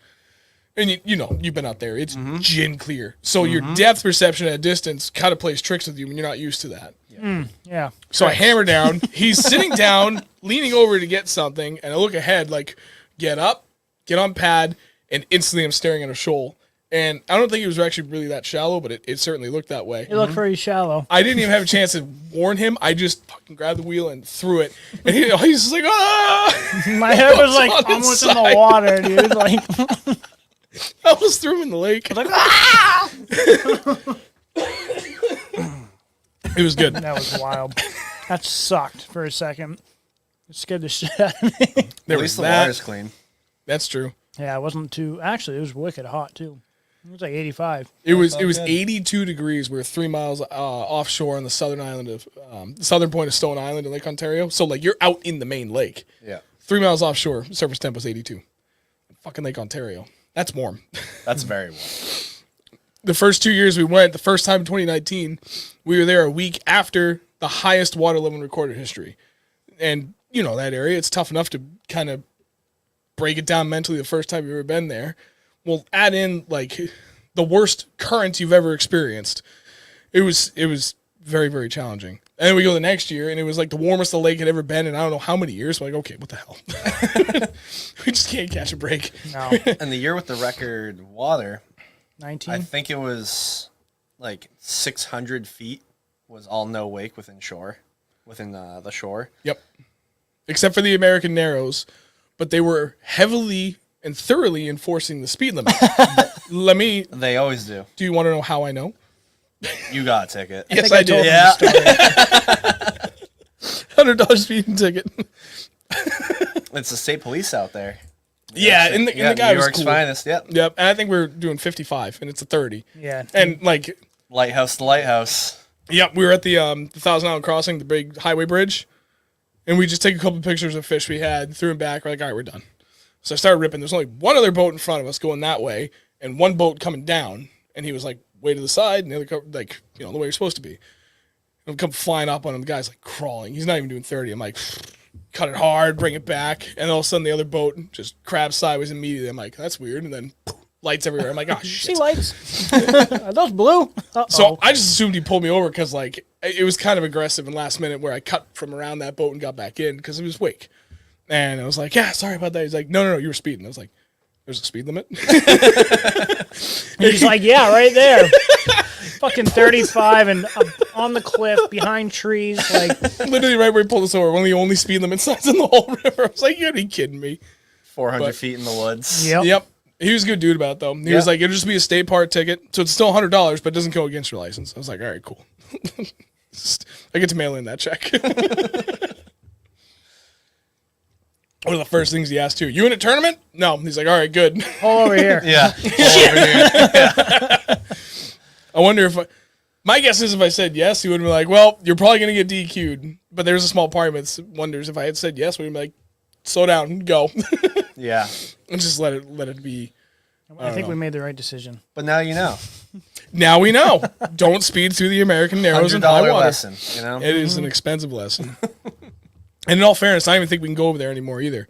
And you've been out there. It's gin clear. So your depth perception at a distance kind of plays tricks with you when you're not used to that. Yeah. So I hammer down. He's sitting down, leaning over to get something, and I look ahead like, get up, get on pad, and instantly I'm staring at a shoal. And I don't think it was actually really that shallow, but it certainly looked that way. It looked very shallow. I didn't even have a chance to warn him. I just fucking grabbed the wheel and threw it. And he's just like, ah! My head was like almost in the water, dude. Like, I almost threw him in the lake. like ah! It was good. That was wild. That sucked for a second. It scared the shit out of me. There At was least the that. water's clean. That's true. Yeah, it wasn't too. Actually, it was wicked hot too. It was like 85. It was 82 degrees. We were 3 miles offshore on the southern island of southern point of Stone Island in Lake Ontario. So like you're out in the main lake. Yeah. 3 miles offshore. Surface temp was 82. Fucking Lake Ontario. That's warm. That's very warm. The first 2 years we went, the first time in 2019, we were there a week after the highest water level in recorded history. And, that area, it's tough enough to kind of break it down mentally the first time you've ever been there. We'll add in, like, the worst current you've ever experienced. It was very, very challenging. And then we go the next year, and it was like the warmest the lake had ever been in I don't know how many years. So I'm like, okay, what the hell? We just can't catch a break. No. And the year with the record water, 19. I think it was like 600 feet was all no wake within the shore. Yep. Except for the American Narrows, but they were heavily and thoroughly enforcing the speed limit. They always do. Do you want to know how I know? You got a ticket. Yes, I did. Yeah. $100 speeding ticket. It's the state police out there. Yeah, and the guy New was York's cool. finest. Yep. Yep, and I think we're doing 55, and it's a 30. Yeah. And like, Lighthouse to lighthouse. yep, we were at the 1,000 Island Crossing, the big highway bridge, and we just take a couple of pictures of fish we had, threw them back. We're like, all right, we're done. So I started ripping. There's only one other boat in front of us going that way, and one boat coming down, and he was like way to the side, and the other like the way you're supposed to be. And we come flying up on him. The guy's like crawling. He's not even doing 30. I'm like, cut it hard, bring it back, and all of a sudden the other boat just crabs sideways immediately. I'm like, that's weird, and then lights everywhere. I'm like, oh shit. See lights? Are those blue? Uh-oh. So I just assumed he pulled me over because like it was kind of aggressive and last minute where I cut from around that boat and got back in because it was wake. And I was like, yeah, sorry about that. He's like, no, you were speeding. I was like, there's a speed limit? He's like, yeah, right there. Fucking 35 and on the cliff behind trees. Like, Literally right where he pulled us over. One of the only speed limit signs in the whole river. I was like, you're kidding me. 400 feet in the woods. yep. He was a good dude about it, though. He was like, it'll just be a state park ticket. So it's still $100, but it doesn't go against your license. I was like, all right, cool. I get to mail in that check. One of the first things he asked too, you in a tournament? No. He's like, all right, good. All over here. Yeah. All over here. I wonder if my guess is if I said yes, he would be like, well, you're probably going to get DQ'd. But there's a small part of me that wonders if I had said yes, we'd be like, slow down, go. Yeah. And just let it be. I think we made the right decision. But now you know. Now we know. Don't speed through the American Narrows in $100 high water. lesson, you know? It is an expensive lesson. And in all fairness, I don't even think we can go over there anymore either.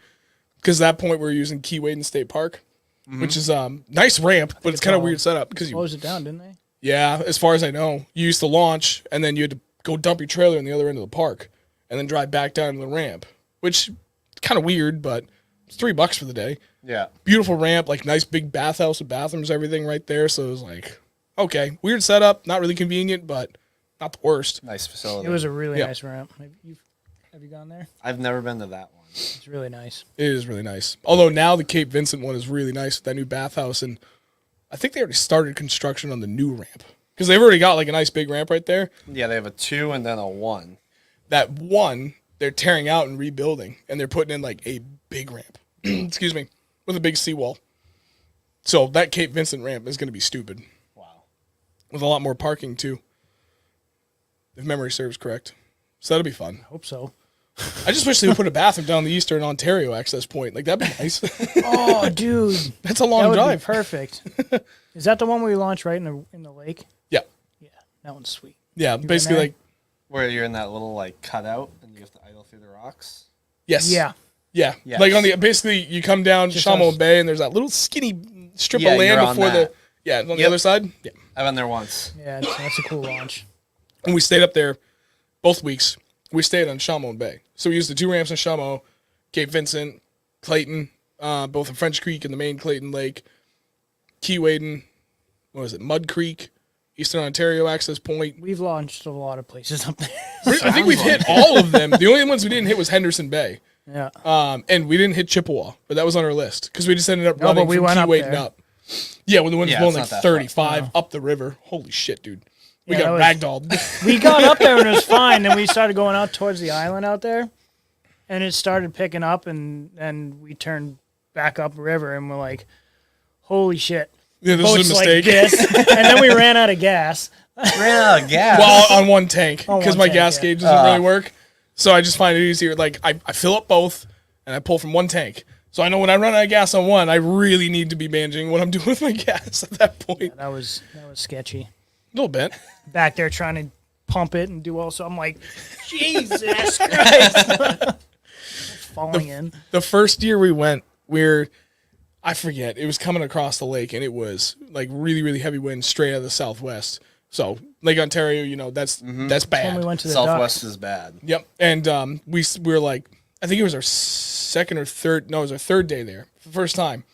Because at that point, we're using Keewaydin State Park, which is nice ramp, but it's kind of weird setup. Because Closed it down, didn't they? yeah, as far as I know, you used to launch, and then you had to go dump your trailer on the other end of the park, and then drive back down to the ramp, which kind of weird, but it's $3 for the day. Yeah. Beautiful ramp, like nice big bathhouse with bathrooms, everything right there. So it was like, okay, weird setup, not really convenient, but not the worst. Nice facility. It was a really Yeah. nice ramp. Have you gone there? I've never been to that one. It's really nice. It is really nice. Although now the Cape Vincent one is really nice with that new bathhouse, and I think they already started construction on the new ramp because they've already got like a nice big ramp right there. Yeah, they have a 2 and then a 1. That one they're tearing out and rebuilding, and they're putting in like a big ramp. Excuse me, with a big seawall. So that Cape Vincent ramp is going to be stupid. Wow. With a lot more parking too, if memory serves correct. So that'll be fun. Hope so. I just wish they would put a bathroom down the Eastern Ontario access point. Like, that'd be nice. Oh, dude. That's a That long would drive. be perfect. Is that the one where we launched right in the lake? Yeah. Yeah, that one's sweet. Yeah, basically there? like, Where you're in that little like cutout and you have to idle through the rocks. yes. Yeah. Yeah. Yes. Like on the, basically you come down Just Chameau us. Bay and there's that little skinny strip Yeah, of land you're on before that. on the Yep. other side. Yeah. I've been there once. Yeah, that's a cool launch. And we stayed up there both weeks. We stayed on Chameau Bay. So we used the 2 ramps in Chameau, Cape Vincent, Clayton, both in French Creek and the main Clayton Lake, Keewaydin, what was it, Mud Creek, Eastern Ontario Access Point. We've launched a lot of places up there. I think we've hit all of them. The only ones we didn't hit was Henderson Bay. Yeah. And we didn't hit Chippewa, but that was on our list because we just ended up No, running but we from went up Keewaydin there. up. Yeah, when the wind's Yeah, blowing it's like not that 35 up the river. Holy shit, dude. We Yeah, got that ragdolled. We got up there and it was fine. Then we started going out towards the island out there, and it started picking up, and we turned back up river, and we're like, "Holy shit!" Yeah, this Boats is a like mistake. this, and then we ran out of gas. Ran out of gas. Well, on one tank On because one my tank, gas yeah. gauge doesn't really work. So I just find it easier. Like I fill up both and I pull from one tank. So I know when I run out of gas on one, I really need to be managing what I'm doing with my gas at that point. That was sketchy. A little bit. Back there trying to pump it and do all. So I'm like, Jesus Christ, falling in. The first year we went, I forget, it was coming across the lake and it was like really, really heavy wind straight out of the southwest. So Lake Ontario, you know, that's bad. When we went to the Southwest Ducks. is bad. Yep. And we were like, I think it was our second or third. No, it was our third day there. For the first time.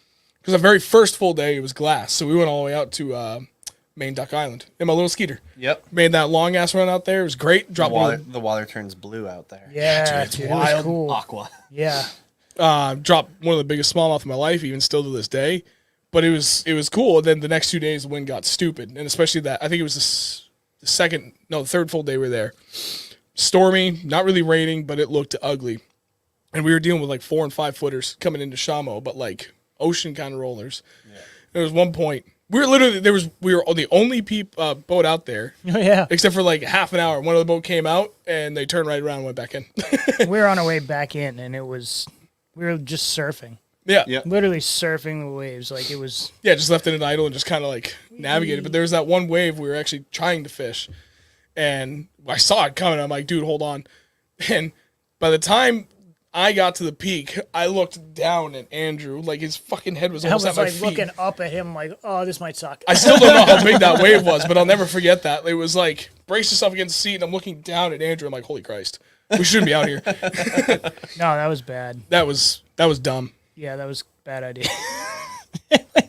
Because the very first full day, it was glass. So we went all the way out to Main Duck Island in my little skeeter. Yep. Made that long ass run out there. It was great. Dropped The water turns blue out there. Yeah, it's dude, wild. it was cool. Aqua. Yeah. Dropped one of the biggest smallmouth of my life, even still to this day. But it was cool. And then the next 2 days, the wind got stupid. And especially that, I think it was the third full day we were there. Stormy, not really raining, but it looked ugly. And we were dealing with like 4 and 5 footers coming into Shamo, but like ocean kind of rollers. Yeah. There was one point we were the only boat out there. Oh yeah. Except for like half an hour. One of the boat came out and they turned right around and went back in. We were on our way back in, and we were just surfing. Yeah. Yep. Literally surfing the waves. Like it was. Yeah, just left it in idle and just kind of like navigated. But there was that one wave we were actually trying to fish, and I saw it coming. I'm like, dude, hold on. And by the time I got to the peak, I looked down at Andrew, like his fucking head was I almost was at my like feet. looking up at him, like, oh, this might suck. I still don't know how big that wave was, but I'll never forget that. It was like, brace yourself against the seat, and I'm looking down at Andrew. I'm like, holy Christ, we shouldn't be out here. No, that was bad. That was dumb. Yeah, that was a bad idea.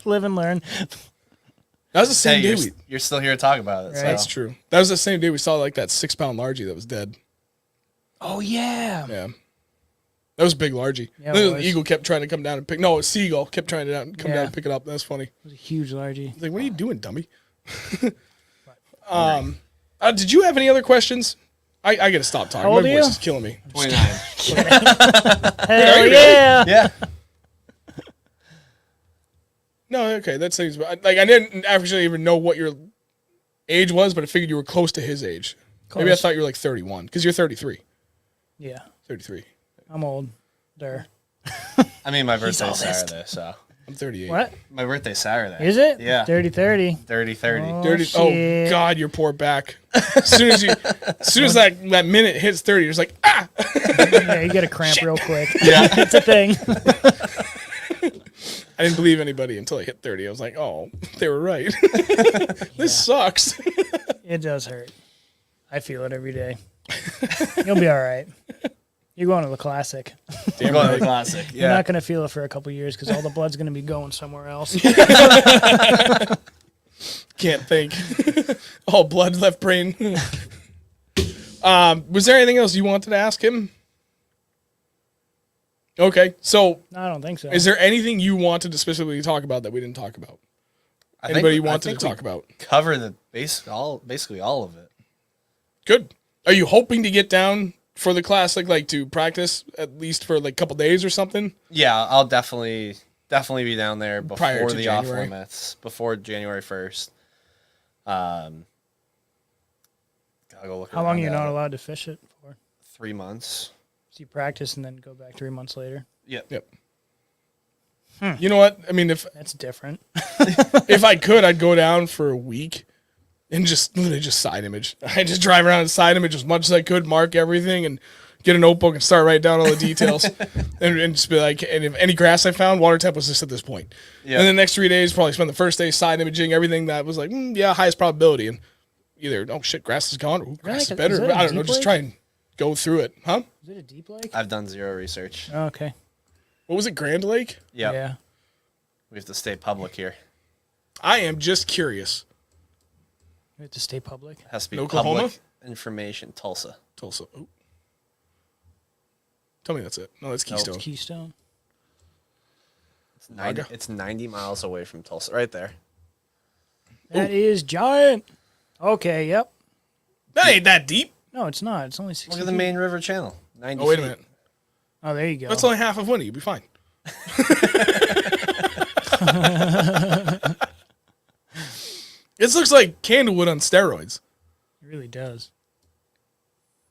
Live and learn. That was the same Hey, day you're still here to talk about it. Right. So. That's true. That was the same day we saw like that 6-pound largie that was dead. Oh yeah. Yeah. That was a big largie. Yeah, The it was. eagle kept trying to come down and pick. No, a seagull kept trying to come down and pick it up. That's funny. It was a huge largie. I was like, what are you doing, dummy? Did you have any other questions? I got to stop talking. How old My are you? voice is killing me. 29. Hell yeah. Yeah. No, okay, that seems like I didn't actually even know what your age was, but I figured you were close to his age. Maybe I Close. thought you were like 31 because you're 33. Yeah. 33. I'm old. There. I mean, my birthday's all this. Saturday, so. I'm 38. What? My birthday's Saturday. Is it? Yeah. 30-30. 30-30. Dirty. shit. Oh God, your poor back. As soon as that minute hits 30, you're just like ah. Yeah, you get a cramp real quick. Yeah. It's a thing. I didn't believe anybody until I hit 30. I was like, oh, they were right. This sucks. It does hurt. I feel it every day. You'll be all right. You're going to the classic. You're going to the classic. You're Yeah. not going to feel it for a couple years because all the blood's going to be going somewhere else. Can't think. All blood left brain. Was there anything else you wanted to ask him? Okay, so No, I don't think so. is there anything you wanted to specifically talk about that we didn't talk about? I Anybody you think- I wanted to think we talk about? Cover basically all of it. Good. Are you hoping to get down for the classic, like to practice at least for like a couple days or something? Yeah, I'll definitely be down there Prior before to the off January. limits, before January 1st. Gotta go look. How long are you around not at it. allowed to fish it for? 3 months. So you practice and then go back 3 months later? Yep. Yep. You know what? I mean, if That's different. I could, I'd go down for a week and just literally just side image. I just drive around and side image as much as I could, mark everything, and get a notebook and start writing down all the details, and just be like, and if any grass I found, water temp was just at this point. Yeah. And the next 3 days, probably spend the first day side imaging everything that was like, yeah, highest probability, and either oh shit, grass is gone, or grass is like a- better. is that a I don't know, deep just lake? try and go through it, huh? Is it a deep lake? I've done zero research. Oh, okay. What was it, Grand Lake? Yep. Yeah. We have to stay public here. I am just curious. We have to stay public. It has to be In Oklahoma? public information. Tulsa. Tulsa. Oh. Tell me that's it. No, that's Keystone. It's Keystone. It's 90 miles away from Tulsa. Right there. That is giant. Okay, yep. That ain't that deep. No, it's not. It's only 60 Look at the feet. main river channel. 90 Oh, wait a feet. minute. Oh, there you go. That's only half of Winnie. You'll be fine. This looks like Candlewood on steroids. It really does.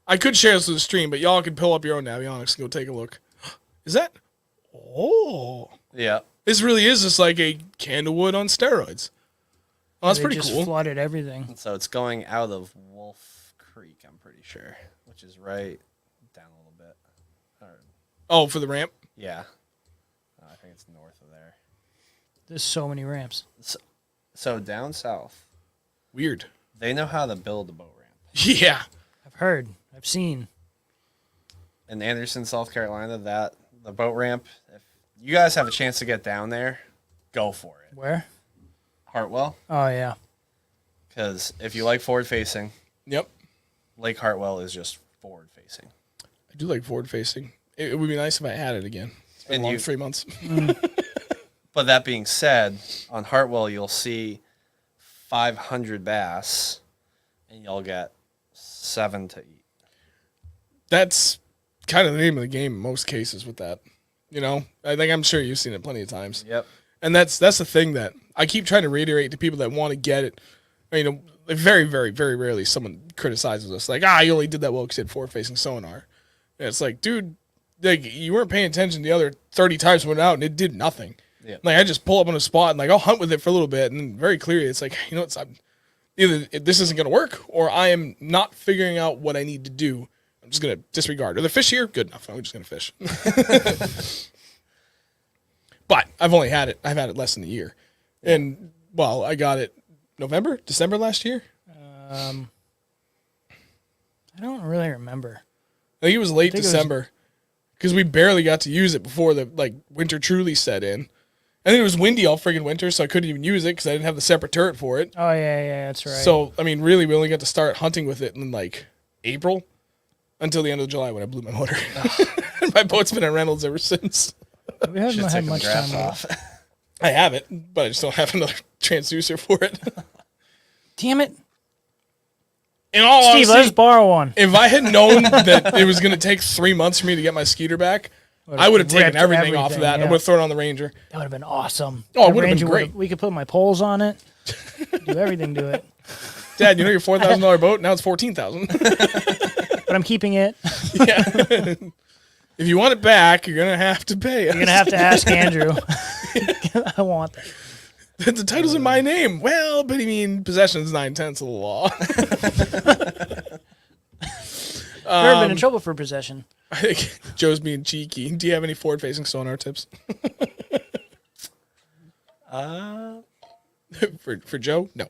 I could share this with the stream, but y'all can pull up your own Navionics and go take a look. Is that? Oh. Yeah. This really is just like a Candlewood on steroids. Oh, that's They pretty just cool. flooded everything. So it's going out of Wolf Creek, I'm pretty sure, which is right down a little bit. Oh, for the ramp? Yeah. I think it's north of there. There's so many ramps. So down south, Weird. they know how to build a boat ramp. Yeah. I've heard. I've seen. In Anderson, South Carolina, the boat ramp, if you guys have a chance to get down there, go for it. Where? Hartwell, Oh, yeah. because if you like forward facing, Yep. Lake Hartwell is just forward facing. I do like forward facing. It would be nice if I had it again. It's been And a long you- 3 months. But that being said, on Hartwell, you'll see 500 bass, and you'll get 7 to eat. That's kind of the name of the game in most cases with that. You know, I'm sure you've seen it plenty of times. Yep. And that's the thing that I keep trying to reiterate to people that want to get it. You know, very, very, very rarely someone criticizes us like, you only did that well because you had forward-facing sonar. And it's like, dude, like you weren't paying attention the other 30 times we went out and it did nothing. Yeah. Like I just pull up on a spot and like I'll hunt with it for a little bit and then very clearly it's like, you know, either this isn't going to work or I am not figuring out what I need to do. I'm just going to disregard. Are the fish here? Good enough. I'm just going to fish. But I've had it less than a year. And, well, I got it December last year? I don't really remember. I think it was late think it was- December because we barely got to use it before the winter truly set in. And then it was windy all friggin' winter, so I couldn't even use it because I didn't have the separate turret for it. Oh, yeah, that's right. So, I mean, really, we only got to start hunting with it in, April until the end of July when I blew my motor. My boat's been at Reynolds ever since. we haven't Should had take the much grass time off. I have it, but I just don't have another transducer for it. Damn it. In all Steve, let's honesty, borrow one. if I had known that it was going to take 3 months for me to get my Skeeter back, I would have taken ripped everything off of that. everything, I yeah. would have thrown it on the Ranger. That would have been awesome. Oh, it That would have been Ranger great. We could put my poles on it. Do everything to it. Dad, you know your $4,000 boat? Now it's $14,000. But I'm keeping it. Yeah. If you want it back, you're going to have to pay us. You're going to have to ask Andrew. I want that. The title's in my name. Well, but I mean, possession's 9/10 of the law. I've never been in trouble for possession. I think Joe's being cheeky. Do you have any forward-facing sonar tips? For Joe? No.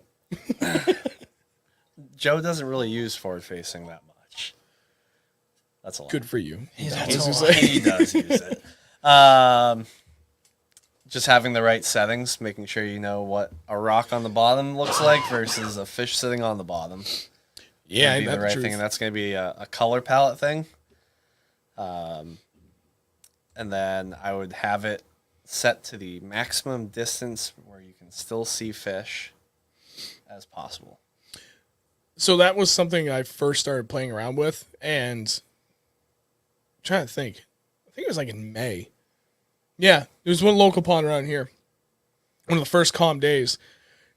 Joe doesn't really use forward facing that much. That's a lot. Good for you. That's a lot. He does use it. Just having the right settings, making sure you know what a rock on the bottom looks like versus a fish sitting on the bottom. Yeah, Would be that's the right true. thing, and that's going to be a color palette thing. And then I would have it set to the maximum distance where you can still see fish as possible. So that was something I first started playing around with, and I'm trying to think. I think it was in May. Yeah, there was one local pond around here. One of the first calm days.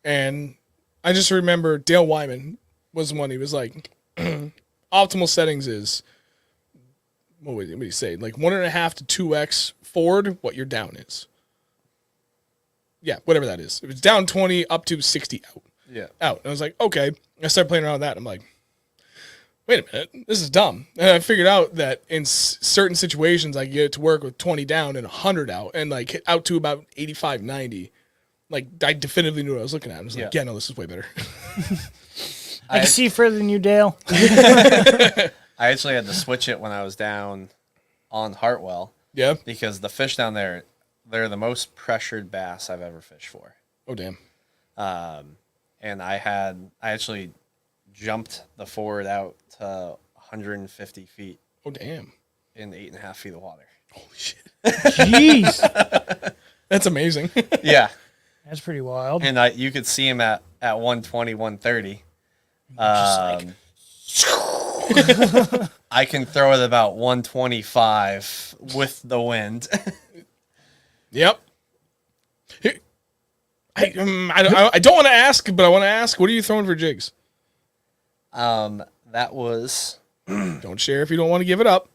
And I just remember Dale Wyman was the one. He was like, optimal settings is, what would he say? 1.5 to 2x forward what your down is. Yeah, whatever that is. If it's down 20, up to 60 out. Yeah. And I was like, okay. I started playing around with that. I'm like, wait a minute, this is dumb. And I figured out that in certain situations, I get it to work with 20 down and 100 out, and out to about 85, 90. I definitively knew what I was looking at. I was like, yeah, no, this is way better. I can see further than you, Dale. I actually had to switch it when I was down on Hartwell Yeah. because the fish down there, they're the most pressured bass I've ever fished for. Oh, damn. And I actually jumped the forward out to 150 feet Oh, damn. in 8.5 feet of water. Holy shit. Jeez. That's amazing. Yeah. That's pretty wild. And you could see him at 120, 130. I can throw it about 125 with the wind. Yep. I don't want to ask, but I want to ask, what are you throwing for jigs? That was Don't share if you don't want to give it up.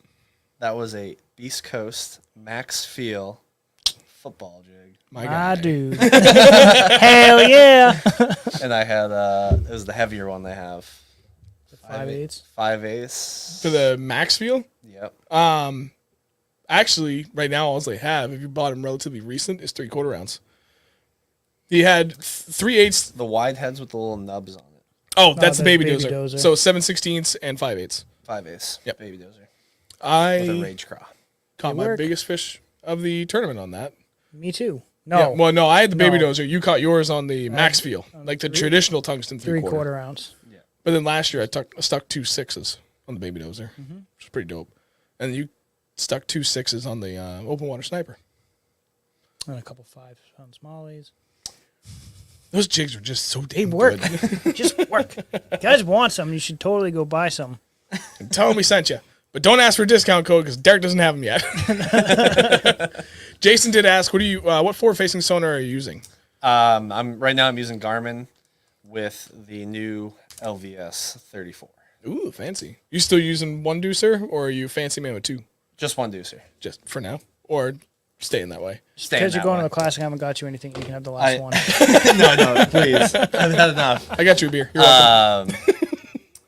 a East Coast Max Feel football jig. My God. dude. Hell yeah. And I had it was the heavier one they have. 5/8. 5/8. For the Max Feel? Yep. Actually, right now, all they have, if you bought them relatively recent, is 3/4 ounce. He had 3/8. The wide heads with the little nubs on it. Oh, that's the baby, Baby dozer. Dozer. So 7/16 and 5/8. 5/8. Yep. Baby dozer. With a I rage craw. caught my biggest fish of the tournament on that. Me too. No, Yeah, well, no, I had the baby No. dozer. You caught yours on the max feel, like the traditional tungsten 3/4. 3/4 ounce. But then last year I stuck 2 6s on the baby dozer, which was pretty dope. And you stuck 2 6s on the open water sniper. And a couple 5-pound smallies. Those jigs were just so They damn work. good. Just work. If you guys want some, you should totally go buy some. Tell them we sent you. But don't ask for a discount code because Derek doesn't have them yet. Jason did ask, what forward-facing sonar are you using? I'm using Garmin with the new LVS 34. Ooh, fancy. You still using one deucer, or are you fancy man with 2? Just one deucer. Just for now, or staying that way? Because you're going to the classic, I haven't got you anything. You can have the last one. No, please. I've had enough. I got you a beer. You're welcome.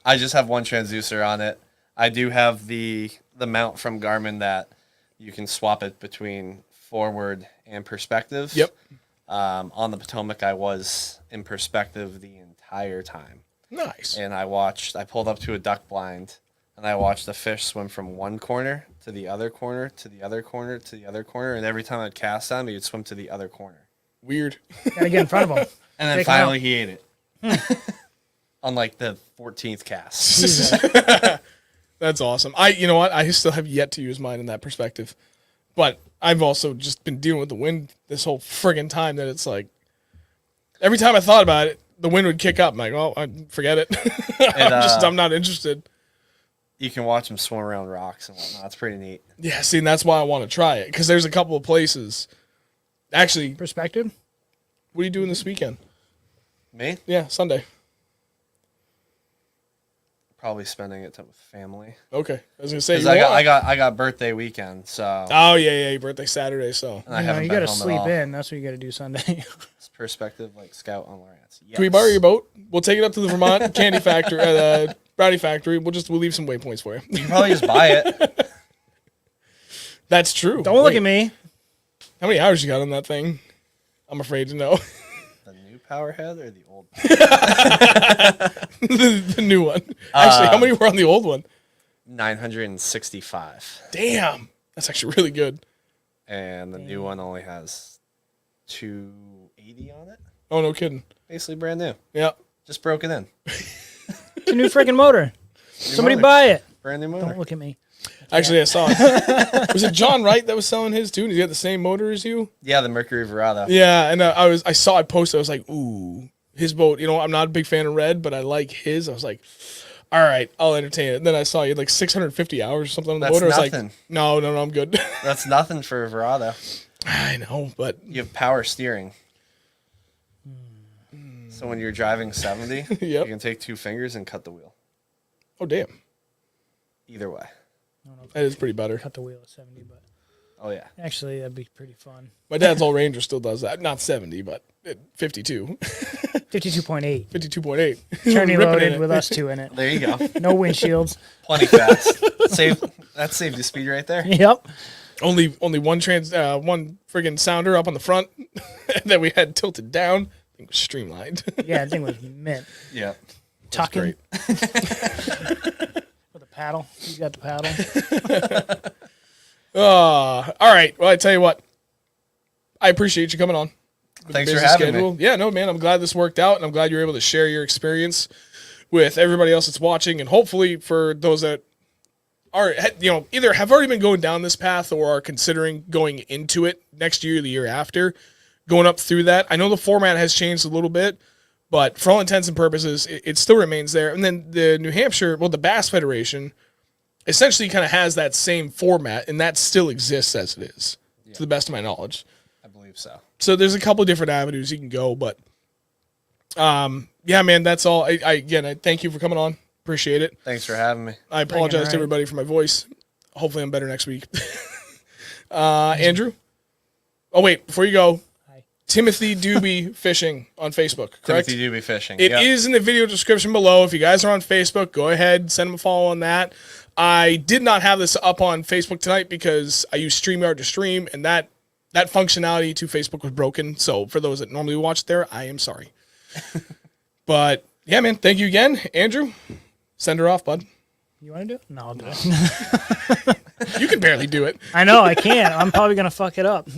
I just have one transducer on it. I do have the mount from Garmin that you can swap it between forward and perspective. Yep. On the Potomac, I was in perspective the entire time. Nice. And I pulled up to a duck blind, and I watched the fish swim from one corner to the other corner to the other corner to the other corner, and every time I'd cast on him, he'd swim to the other corner. Weird. Gotta get in front of them. And then Take 'em finally out. he ate it. On like the 14th cast. That's awesome. You know what? I still have yet to use mine in that perspective. But I've also just been dealing with the wind this whole friggin' time that it's like, every time I thought about it, the wind would kick up. I'm like, oh, forget it. I'm not interested. You can watch them swim around rocks and whatnot. It's pretty neat. Yeah, see, and that's why I want to try it. Because there's a couple of places. Actually, Perspective? what are you doing this weekend? Me? Yeah, Sunday. Probably spending it with family. Okay. I was going to say, 'Cause I got birthday weekend, so Oh, yeah, your birthday Saturday, so. and I haven't You been gotta home sleep at all. in. That's what you gotta do Sunday. It's perspective like Scout on Lawrence. Yes. Can we borrow your boat? We'll take it up to the Vermont Candy Factory, Brownie Factory. We'll leave some waypoints for you. You can probably just buy it. That's true. Don't look at me. How many hours you got on that thing? I'm afraid to know. The new Powerhead or the old? the new one. Actually, how many were on the old one? 965, Damn. That's actually really good. and the new one only has 280 on it. Oh, no kidding. Basically brand new. Yeah. Just broken in. It's a new freaking motor. Somebody motor. buy it. Brand new motor. Don't look at me. Actually, I saw it. Was it John Wright that was selling his too? He got the same motor as you? Yeah, the Mercury Verado. Yeah, and I saw it posted. I was like, ooh, his boat. You know, I'm not a big fan of red, but I like his. I was like, all right, I'll entertain it. And then I saw you had like 650 hours or something on the That's motor. I was nothing. like, no, I'm good. That's nothing for a Verado. I know, but You have power steering. So when you're driving 70, Yep. you can take 2 fingers and cut the wheel. oh damn, Either way. that is pretty better. Cut the wheel at 70, but Oh, yeah. actually that'd be pretty fun. My dad's old Ranger still does that. Not 70, but 52, 52.8. 52.8. Turning Ripping in loaded it. with us two in it. There you go. No windshields. Plenty fast. That saved you speed right there. Yep. Only one one friggin' sounder up on the front that we had tilted down. I think it was streamlined. Yeah, that thing was mint. Yeah. Tucking great. with a paddle. You got the paddle. All right. Well, I tell you what. I appreciate you coming on. Thanks for Busy having schedule. me. Yeah, no, man. I'm glad this worked out, and I'm glad you're able to share your experience with everybody else that's watching, and hopefully for those that are, either have already been going down this path or are considering going into it next year or the year after, going up through that. I know the format has changed a little bit, but for all intents and purposes, it still remains there. And then the New Hampshire, the Bass Federation, essentially kind of has that same format, and that still exists as it is, to the best of my knowledge. I believe so. So there's a couple different avenues you can go, but yeah, man, that's all. I thank you for coming on. Appreciate it. Thanks for having me. I apologize right. to everybody for my voice. Hopefully I'm better next week. Andrew? Oh, wait, before you go, Hi. Timothy Dube Fishing on Facebook, correct? Timothy Dube Fishing. It Yep. is in the video description below. If you guys are on Facebook, go ahead, send them a follow on that. I did not have this up on Facebook tonight because I use StreamYard to stream, and that functionality to Facebook was broken. So for those that normally watch there, I am sorry. But Yeah, man. Thank you again, Andrew. Send her off, bud. You want to do it? No, I'll do it. You can barely do it. I know, I can't. I'm probably going to fuck it up.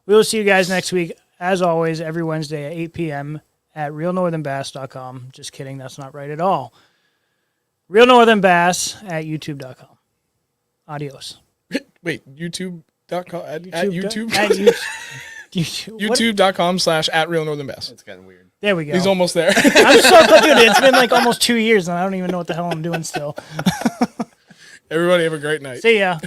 We will see you guys next week. As always, every Wednesday at 8 p.m. at ReelNorthernBass.com. Just kidding. That's not right at all. Reel Northern Bass at YouTube.com. Adios. Wait, YouTube.com at YouTube? At YouTube. YouTube.com/@ReelNorthernBass. It's getting weird. There we go. He's almost there. I'm so good, dude. It's been like almost 2 years, and I don't even know what the hell I'm doing still. Everybody have a great night. See ya.